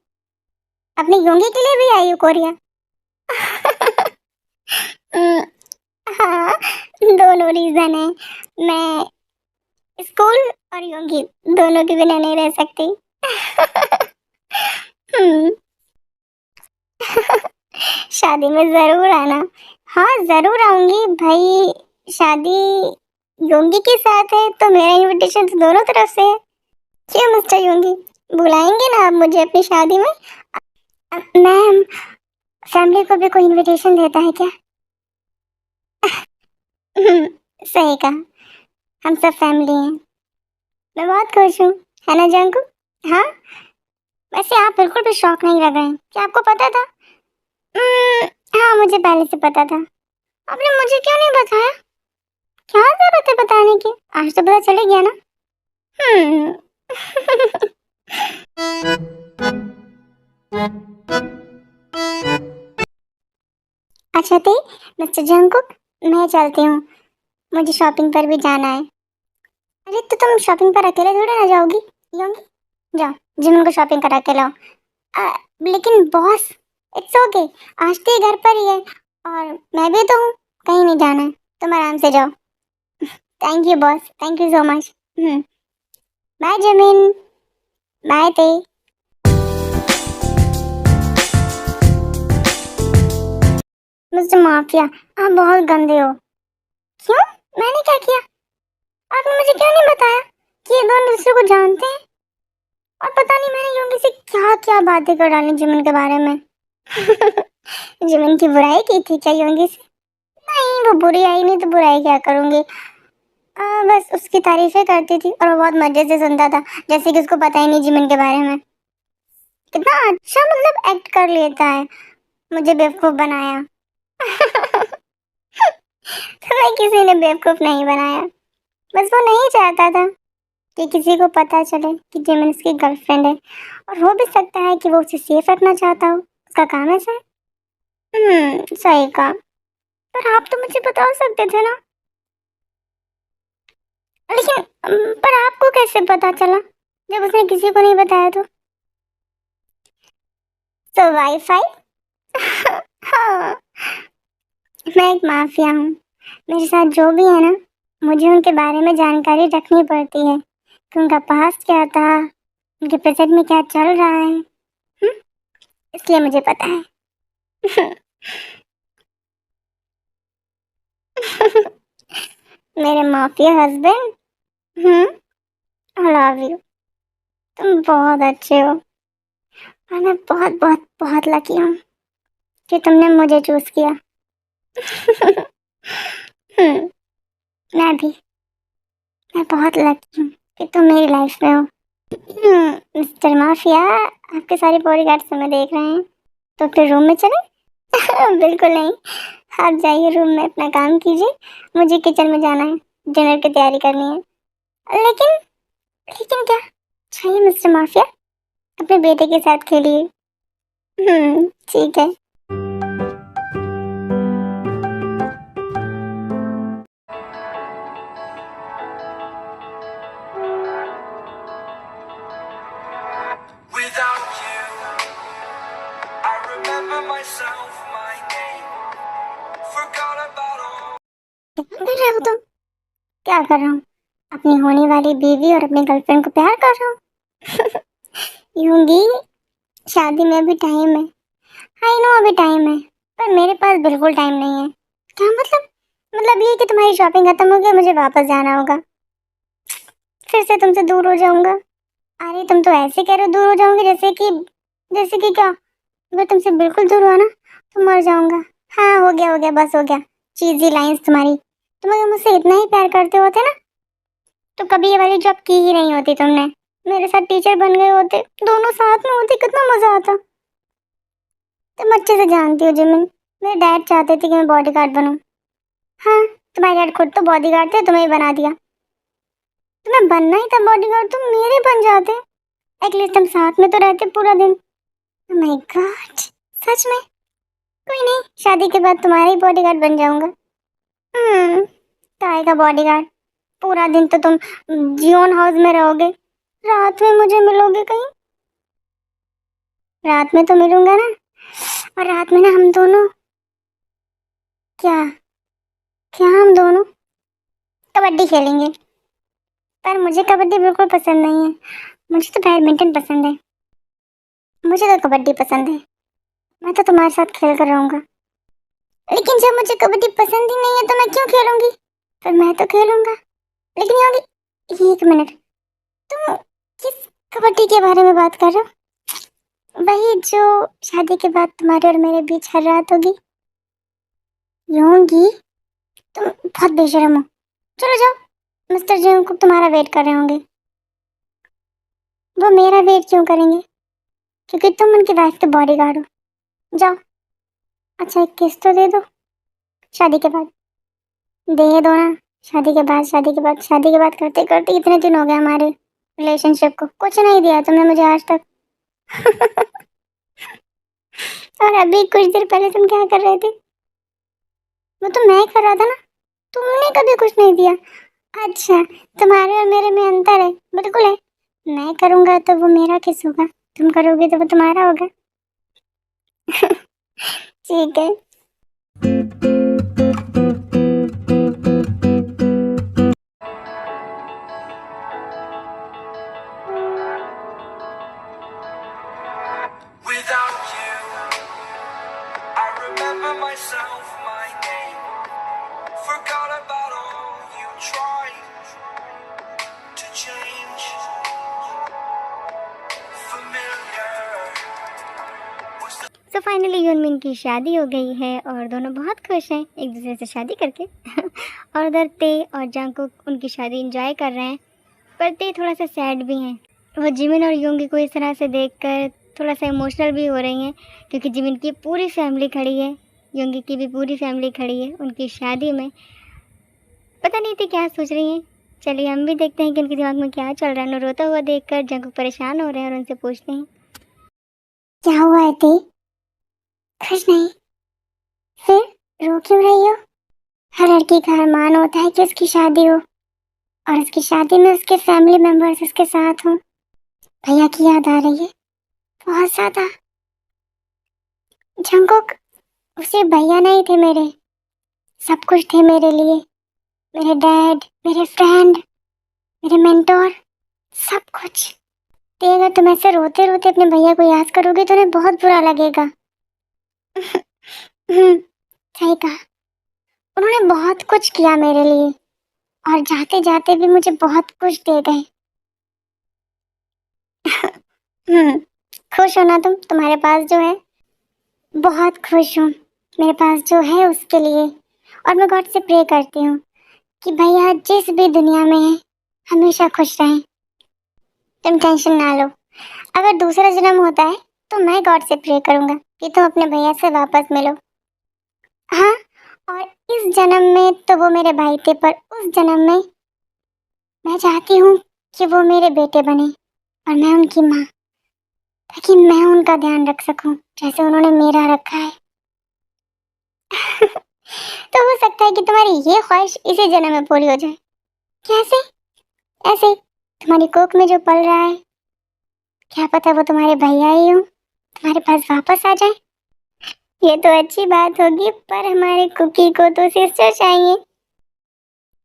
अपनी योंगी के लिए भी आई हो कोरिया? उम, हाँ, दोनों रीज़न है। मैं स्कूल और योंगी दोनों के बिना नहीं रह सकती। हुँ। शादी में ज़रूर आना। हाँ, ज़रूर आऊँगी भाई। शादी योंगी के साथ है तो मेरा इनविटेशन तो दोनों तरफ से है। क्यों मिस्टर योंगी, बुलाएंगे ना आप मुझे अपनी शादी में? मैम, फैमिली को भी कोई इनविटेशन देता है क्या? सही कहा, हम सब फैमिली हैं। मैं बहुत खुश हूँ, है ना जंकू? हाँ, वैसे आप बिल्कुल भी शॉक नहीं लग रहे हैं। क्या आपको पता था? हाँ, मुझे पहले से पता था। आपने मुझे क्यों नहीं बताया? क्या ज़रूरत है बताने की? आज तो पता चल ही गया ना। हम्म। अच्छा थे मिस्टर जंकुक, मैं चलती हूँ, मुझे शॉपिंग पर भी जाना है। अरे तो तुम शॉपिंग पर अकेले थोड़ी ना जाओगी योंगी? जाओ, जिमिन को शॉपिंग करा के लाओ। लेकिन बॉस, इट्स ओके, आज तो ये घर पर ही है और मैं भी तो हूँ, कहीं नहीं जाना है, तुम आराम से जाओ। Thank you boss, thank you so much. Bye Jimin, bye Tae. Mister mafia, आप बहुत गंदे हो। क्यों? मैंने क्या किया? आपने मुझे क्यों नहीं बताया कि ये दोनों दूसरे को जानते हैं? और पता नहीं मैंने योंगी से क्या क्या बातें कर डाली जिमिन के बारे में। जिमिन की बुराई की थी क्या योंगी से? नहीं, वो बुरी आई नहीं तो बुराई क्या करूंगी। बस उसकी तारीफें करती थी और वो बहुत मजे से सुनता था, जैसे कि उसको पता ही नहीं जिमिन के बारे में। कितना अच्छा मतलब एक्ट कर लेता है, मुझे बेवकूफ बनाया। तुम्हें किसी ने बेवकूफ नहीं बनाया, बस वो नहीं चाहता था कि किसी को पता चले कि जिमिन उसकी गर्लफ्रेंड है। और हो भी सकता है कि वो उसे सेफ रखना चाहता हो, उसका काम ऐसा है। सही कहा, पर आप तो मुझे बता सकते थे ना। लेकिन पर आपको कैसे पता चला जब उसने किसी को नहीं बताया तो? तो वाईफाई? हाँ, मैं एक माफिया हूँ, मेरे साथ जो भी है ना, मुझे उनके बारे में जानकारी रखनी पड़ती है कि उनका पास्ट क्या था, उनके प्रेजेंट में क्या चल रहा है। इसलिए मुझे पता है। मेरे mafia husband, I love you. तुम बहुत अच्छे हो और मैं बहुत बहुत बहुत लकी हूँ कि तुमने मुझे चूज किया। हम्म, मैं भी, मैं बहुत लकी हूँ कि तुम मेरी लाइफ में हो। मिस्टर माफिया, आपके सारे बॉडीगार्ड समय देख रहे हैं, तो फिर रूम में चले? बिल्कुल नहीं, आप जाइए रूम में अपना काम कीजिए, मुझे किचन में जाना है, डिनर की तैयारी करनी है। लेकिन लेकिन क्या? चाहिए मिस्टर माफिया, अपने बेटे के साथ खेलिए। ठीक है। Without you, I remember myself, my name. Forgot about all. क्या कर रहे हो तुम? क्या कर रहा हूँ? अपनी होने वाली बीवी और अपनी गर्लफ्रेंड को प्यार कर रहा हूँ। यूंगी, शादी में भी टाइम है। आई नो अभी टाइम है, पर मेरे पास बिल्कुल टाइम नहीं है। क्या मतलब? मतलब ये कि तुम्हारी शॉपिंग खत्म हो गई, मुझे वापस जाना होगा, फिर से तुमसे दूर हो जाऊंगा। अरे तुम तो ऐसे कह रहे हो दूर हो जाऊंगी, जैसे कि क्या? अगर तुमसे बिल्कुल दूर हुआ ना तो मर जाऊंगा। हाँ हो गया बस हो गया। चीजी लाइंस तुम्हारी। तुम अगर मुझसे इतना ही प्यार करते होते ना तो कभी ये वाली जॉब की ही नहीं होती तुमने। मेरे साथ टीचर बन गए होते, दोनों साथ में होते, कितना मजा आता। तुम अच्छे से जानती हो जिमिन, मेरे डैड चाहते थे कि मैं बॉडीगार्ड बनूं। हाँ, तुम्हारे डैड खुद तो बॉडीगार्ड थे, तुम्हें ही बना दिया। तुम्हें बनना ही था बॉडीगार्ड, तुम मेरे बन जाते। एटलीस्ट हम साथ में तो रहते पूरा दिन। माय गॉड, सच में? कोई नहीं, शादी के बाद तुम्हारा ही बॉडीगार्ड बन जाऊंगा। काय का बॉडीगार्ड? पूरा दिन तो तुम जियोन हाउस में रहोगे, रात में मुझे मिलोगे कहीं? रात में तो मिलूंगा ना, और रात में ना हम दोनों, क्या क्या हम दोनों कबड्डी खेलेंगे। पर मुझे कबड्डी बिल्कुल पसंद नहीं है, मुझे तो बैडमिंटन पसंद है। मुझे तो कबड्डी पसंद है, मैं तो तुम्हारे साथ खेल कर रहूंगा। लेकिन जब मुझे कबड्डी पसंद ही नहीं है तो मैं क्यों खेलूंगी? फिर मैं तो खेलूंगा, लेकिन योगी, एक मिनट, तुम किस कबड्डी के बारे में बात कर रहे हो? वही जो शादी के बाद तुम्हारे और मेरे बीच हर रात होगी। योगी, तुम बहुत बेशरम हो। चलो जाओ, मिस्टर जी को तुम्हारा वेट कर रहे होंगे। वो मेरा वेट क्यों करेंगे? क्योंकि तुम उनकी वाइफ के बॉडीगार्ड हो। जाओ। अच्छा एक किस तो दे दो, शादी के बाद दे दो ना। शादी के बाद करते करते इतने दिन हो गए हमारे रिलेशनशिप को, कुछ नहीं दिया तुमने मुझे आज तक। और अभी कुछ देर पहले तुम क्या कर रहे थे? वो तो मैं कर रहा था ना, तुमने कभी कुछ नहीं दिया। अच्छा, तुम्हारे और मेरे में अंतर है, बिल्कुल है। मैं करूंगा तो वो मेरा किस होगा, तुम करोगे तो वो तुम्हारा होगा। ठीक है। Without you, I remember myself, my name. Forgot about all you tried to change. Familiar was the so finally Yoonmin की शादी हो गई है और दोनों बहुत खुश हैं एक दूसरे से शादी करके। और उधर ते और जंगकुक उनकी शादी एंजॉय कर रहे हैं, पर ते थोड़ा सा सैड भी हैं। वो जिमिन और योंगी को इस तरह से देखकर थोड़ा सा इमोशनल भी हो रही हैं, क्योंकि जिमिन की पूरी फैमिली खड़ी है, योंगी की भी पूरी फैमिली खड़ी है उनकी शादी में। पता नहीं थी क्या सोच रही हैं। चलिए हम भी देखते हैं कि उनके दिमाग में क्या चल रहा है। रोता हुआ देखकर जंगकुक परेशान हो रहे हैं और उनसे पूछते हैं, क्या हुआ है ते? खुश नहीं? फिर रो क्यों रही हो? हर लड़की का अरमान होता है कि उसकी शादी हो, और उसकी शादी में उसके फैमिली मेंबर्स उसके साथ हों। भैया की याद आ रही है बहुत ज्यादा। जंगकुक, उसे भैया नहीं थे मेरे, सब कुछ थे मेरे लिए। मेरे डैड, मेरे फ्रेंड, मेरे मेंटोर, सब कुछ। ते अगर तुम ऐसे रोते रोते अपने भैया को याद करोगे तो उन्हें बहुत बुरा लगेगा। सही कहा, उन्होंने बहुत कुछ किया मेरे लिए, और जाते जाते भी मुझे बहुत कुछ दे गए। खुश हो ना तुम? तुम्हारे पास जो है, बहुत खुश हूँ मेरे पास जो है उसके लिए। और मैं गॉड से प्रे करती हूँ कि भैया जिस भी दुनिया में है हमेशा खुश रहें। तुम टेंशन ना लो, अगर दूसरा जन्म होता है तो मैं गॉड से प्रे करूँगा कि तुम अपने भैया से वापस मिलो। हाँ, और इस जन्म में तो वो मेरे भाई थे, पर उस जन्म में मैं चाहती हूँ कि वो मेरे बेटे बने और मैं उनकी माँ, ताकि मैं उनका ध्यान रख सकूं जैसे उन्होंने मेरा रखा है। तो हो सकता है कि तुम्हारी ये ख्वाहिश इसी जन्म में पूरी हो जाए। कैसे? ऐसे तुम्हारी कोख में जो पल रहा है, क्या पता वो तुम्हारे भैया ही हो, तुम्हारे पास वापस आ जाए। ये तो अच्छी बात होगी, पर हमारे कुकी को तो सिस्टर चाहिए।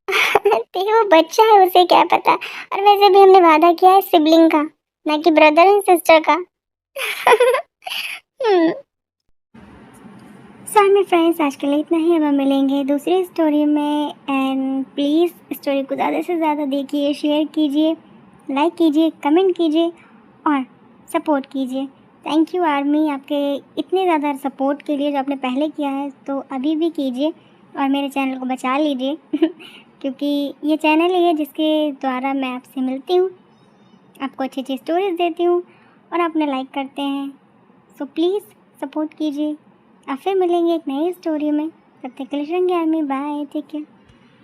तो वो बच्चा है, उसे क्या पता। और वैसे भी हमने वादा किया है सिबलिंग का, ना कि ब्रदर एंड सिस्टर का। सो मेरे फ्रेंड्स, आज के लिए इतना ही। अब हम मिलेंगे दूसरी स्टोरी में। एंड प्लीज़ स्टोरी को ज़्यादा से ज़्यादा देखिए, शेयर कीजिए, लाइक कीजिए, कमेंट कीजिए और सपोर्ट कीजिए। थैंक यू आर्मी, आपके इतने ज़्यादा सपोर्ट के लिए जो आपने पहले किया है, तो अभी भी कीजिए और मेरे चैनल को बचा लीजिए क्योंकि ये चैनल ही है जिसके द्वारा मैं आपसे मिलती हूँ, आपको अच्छी अच्छी स्टोरीज़ देती हूँ और आपने लाइक करते हैं। सो प्लीज़ सपोर्ट कीजिए। अब फिर मिलेंगे एक नई स्टोरी में। तब तक के लिए आर्मी, बाय, टेक केयर।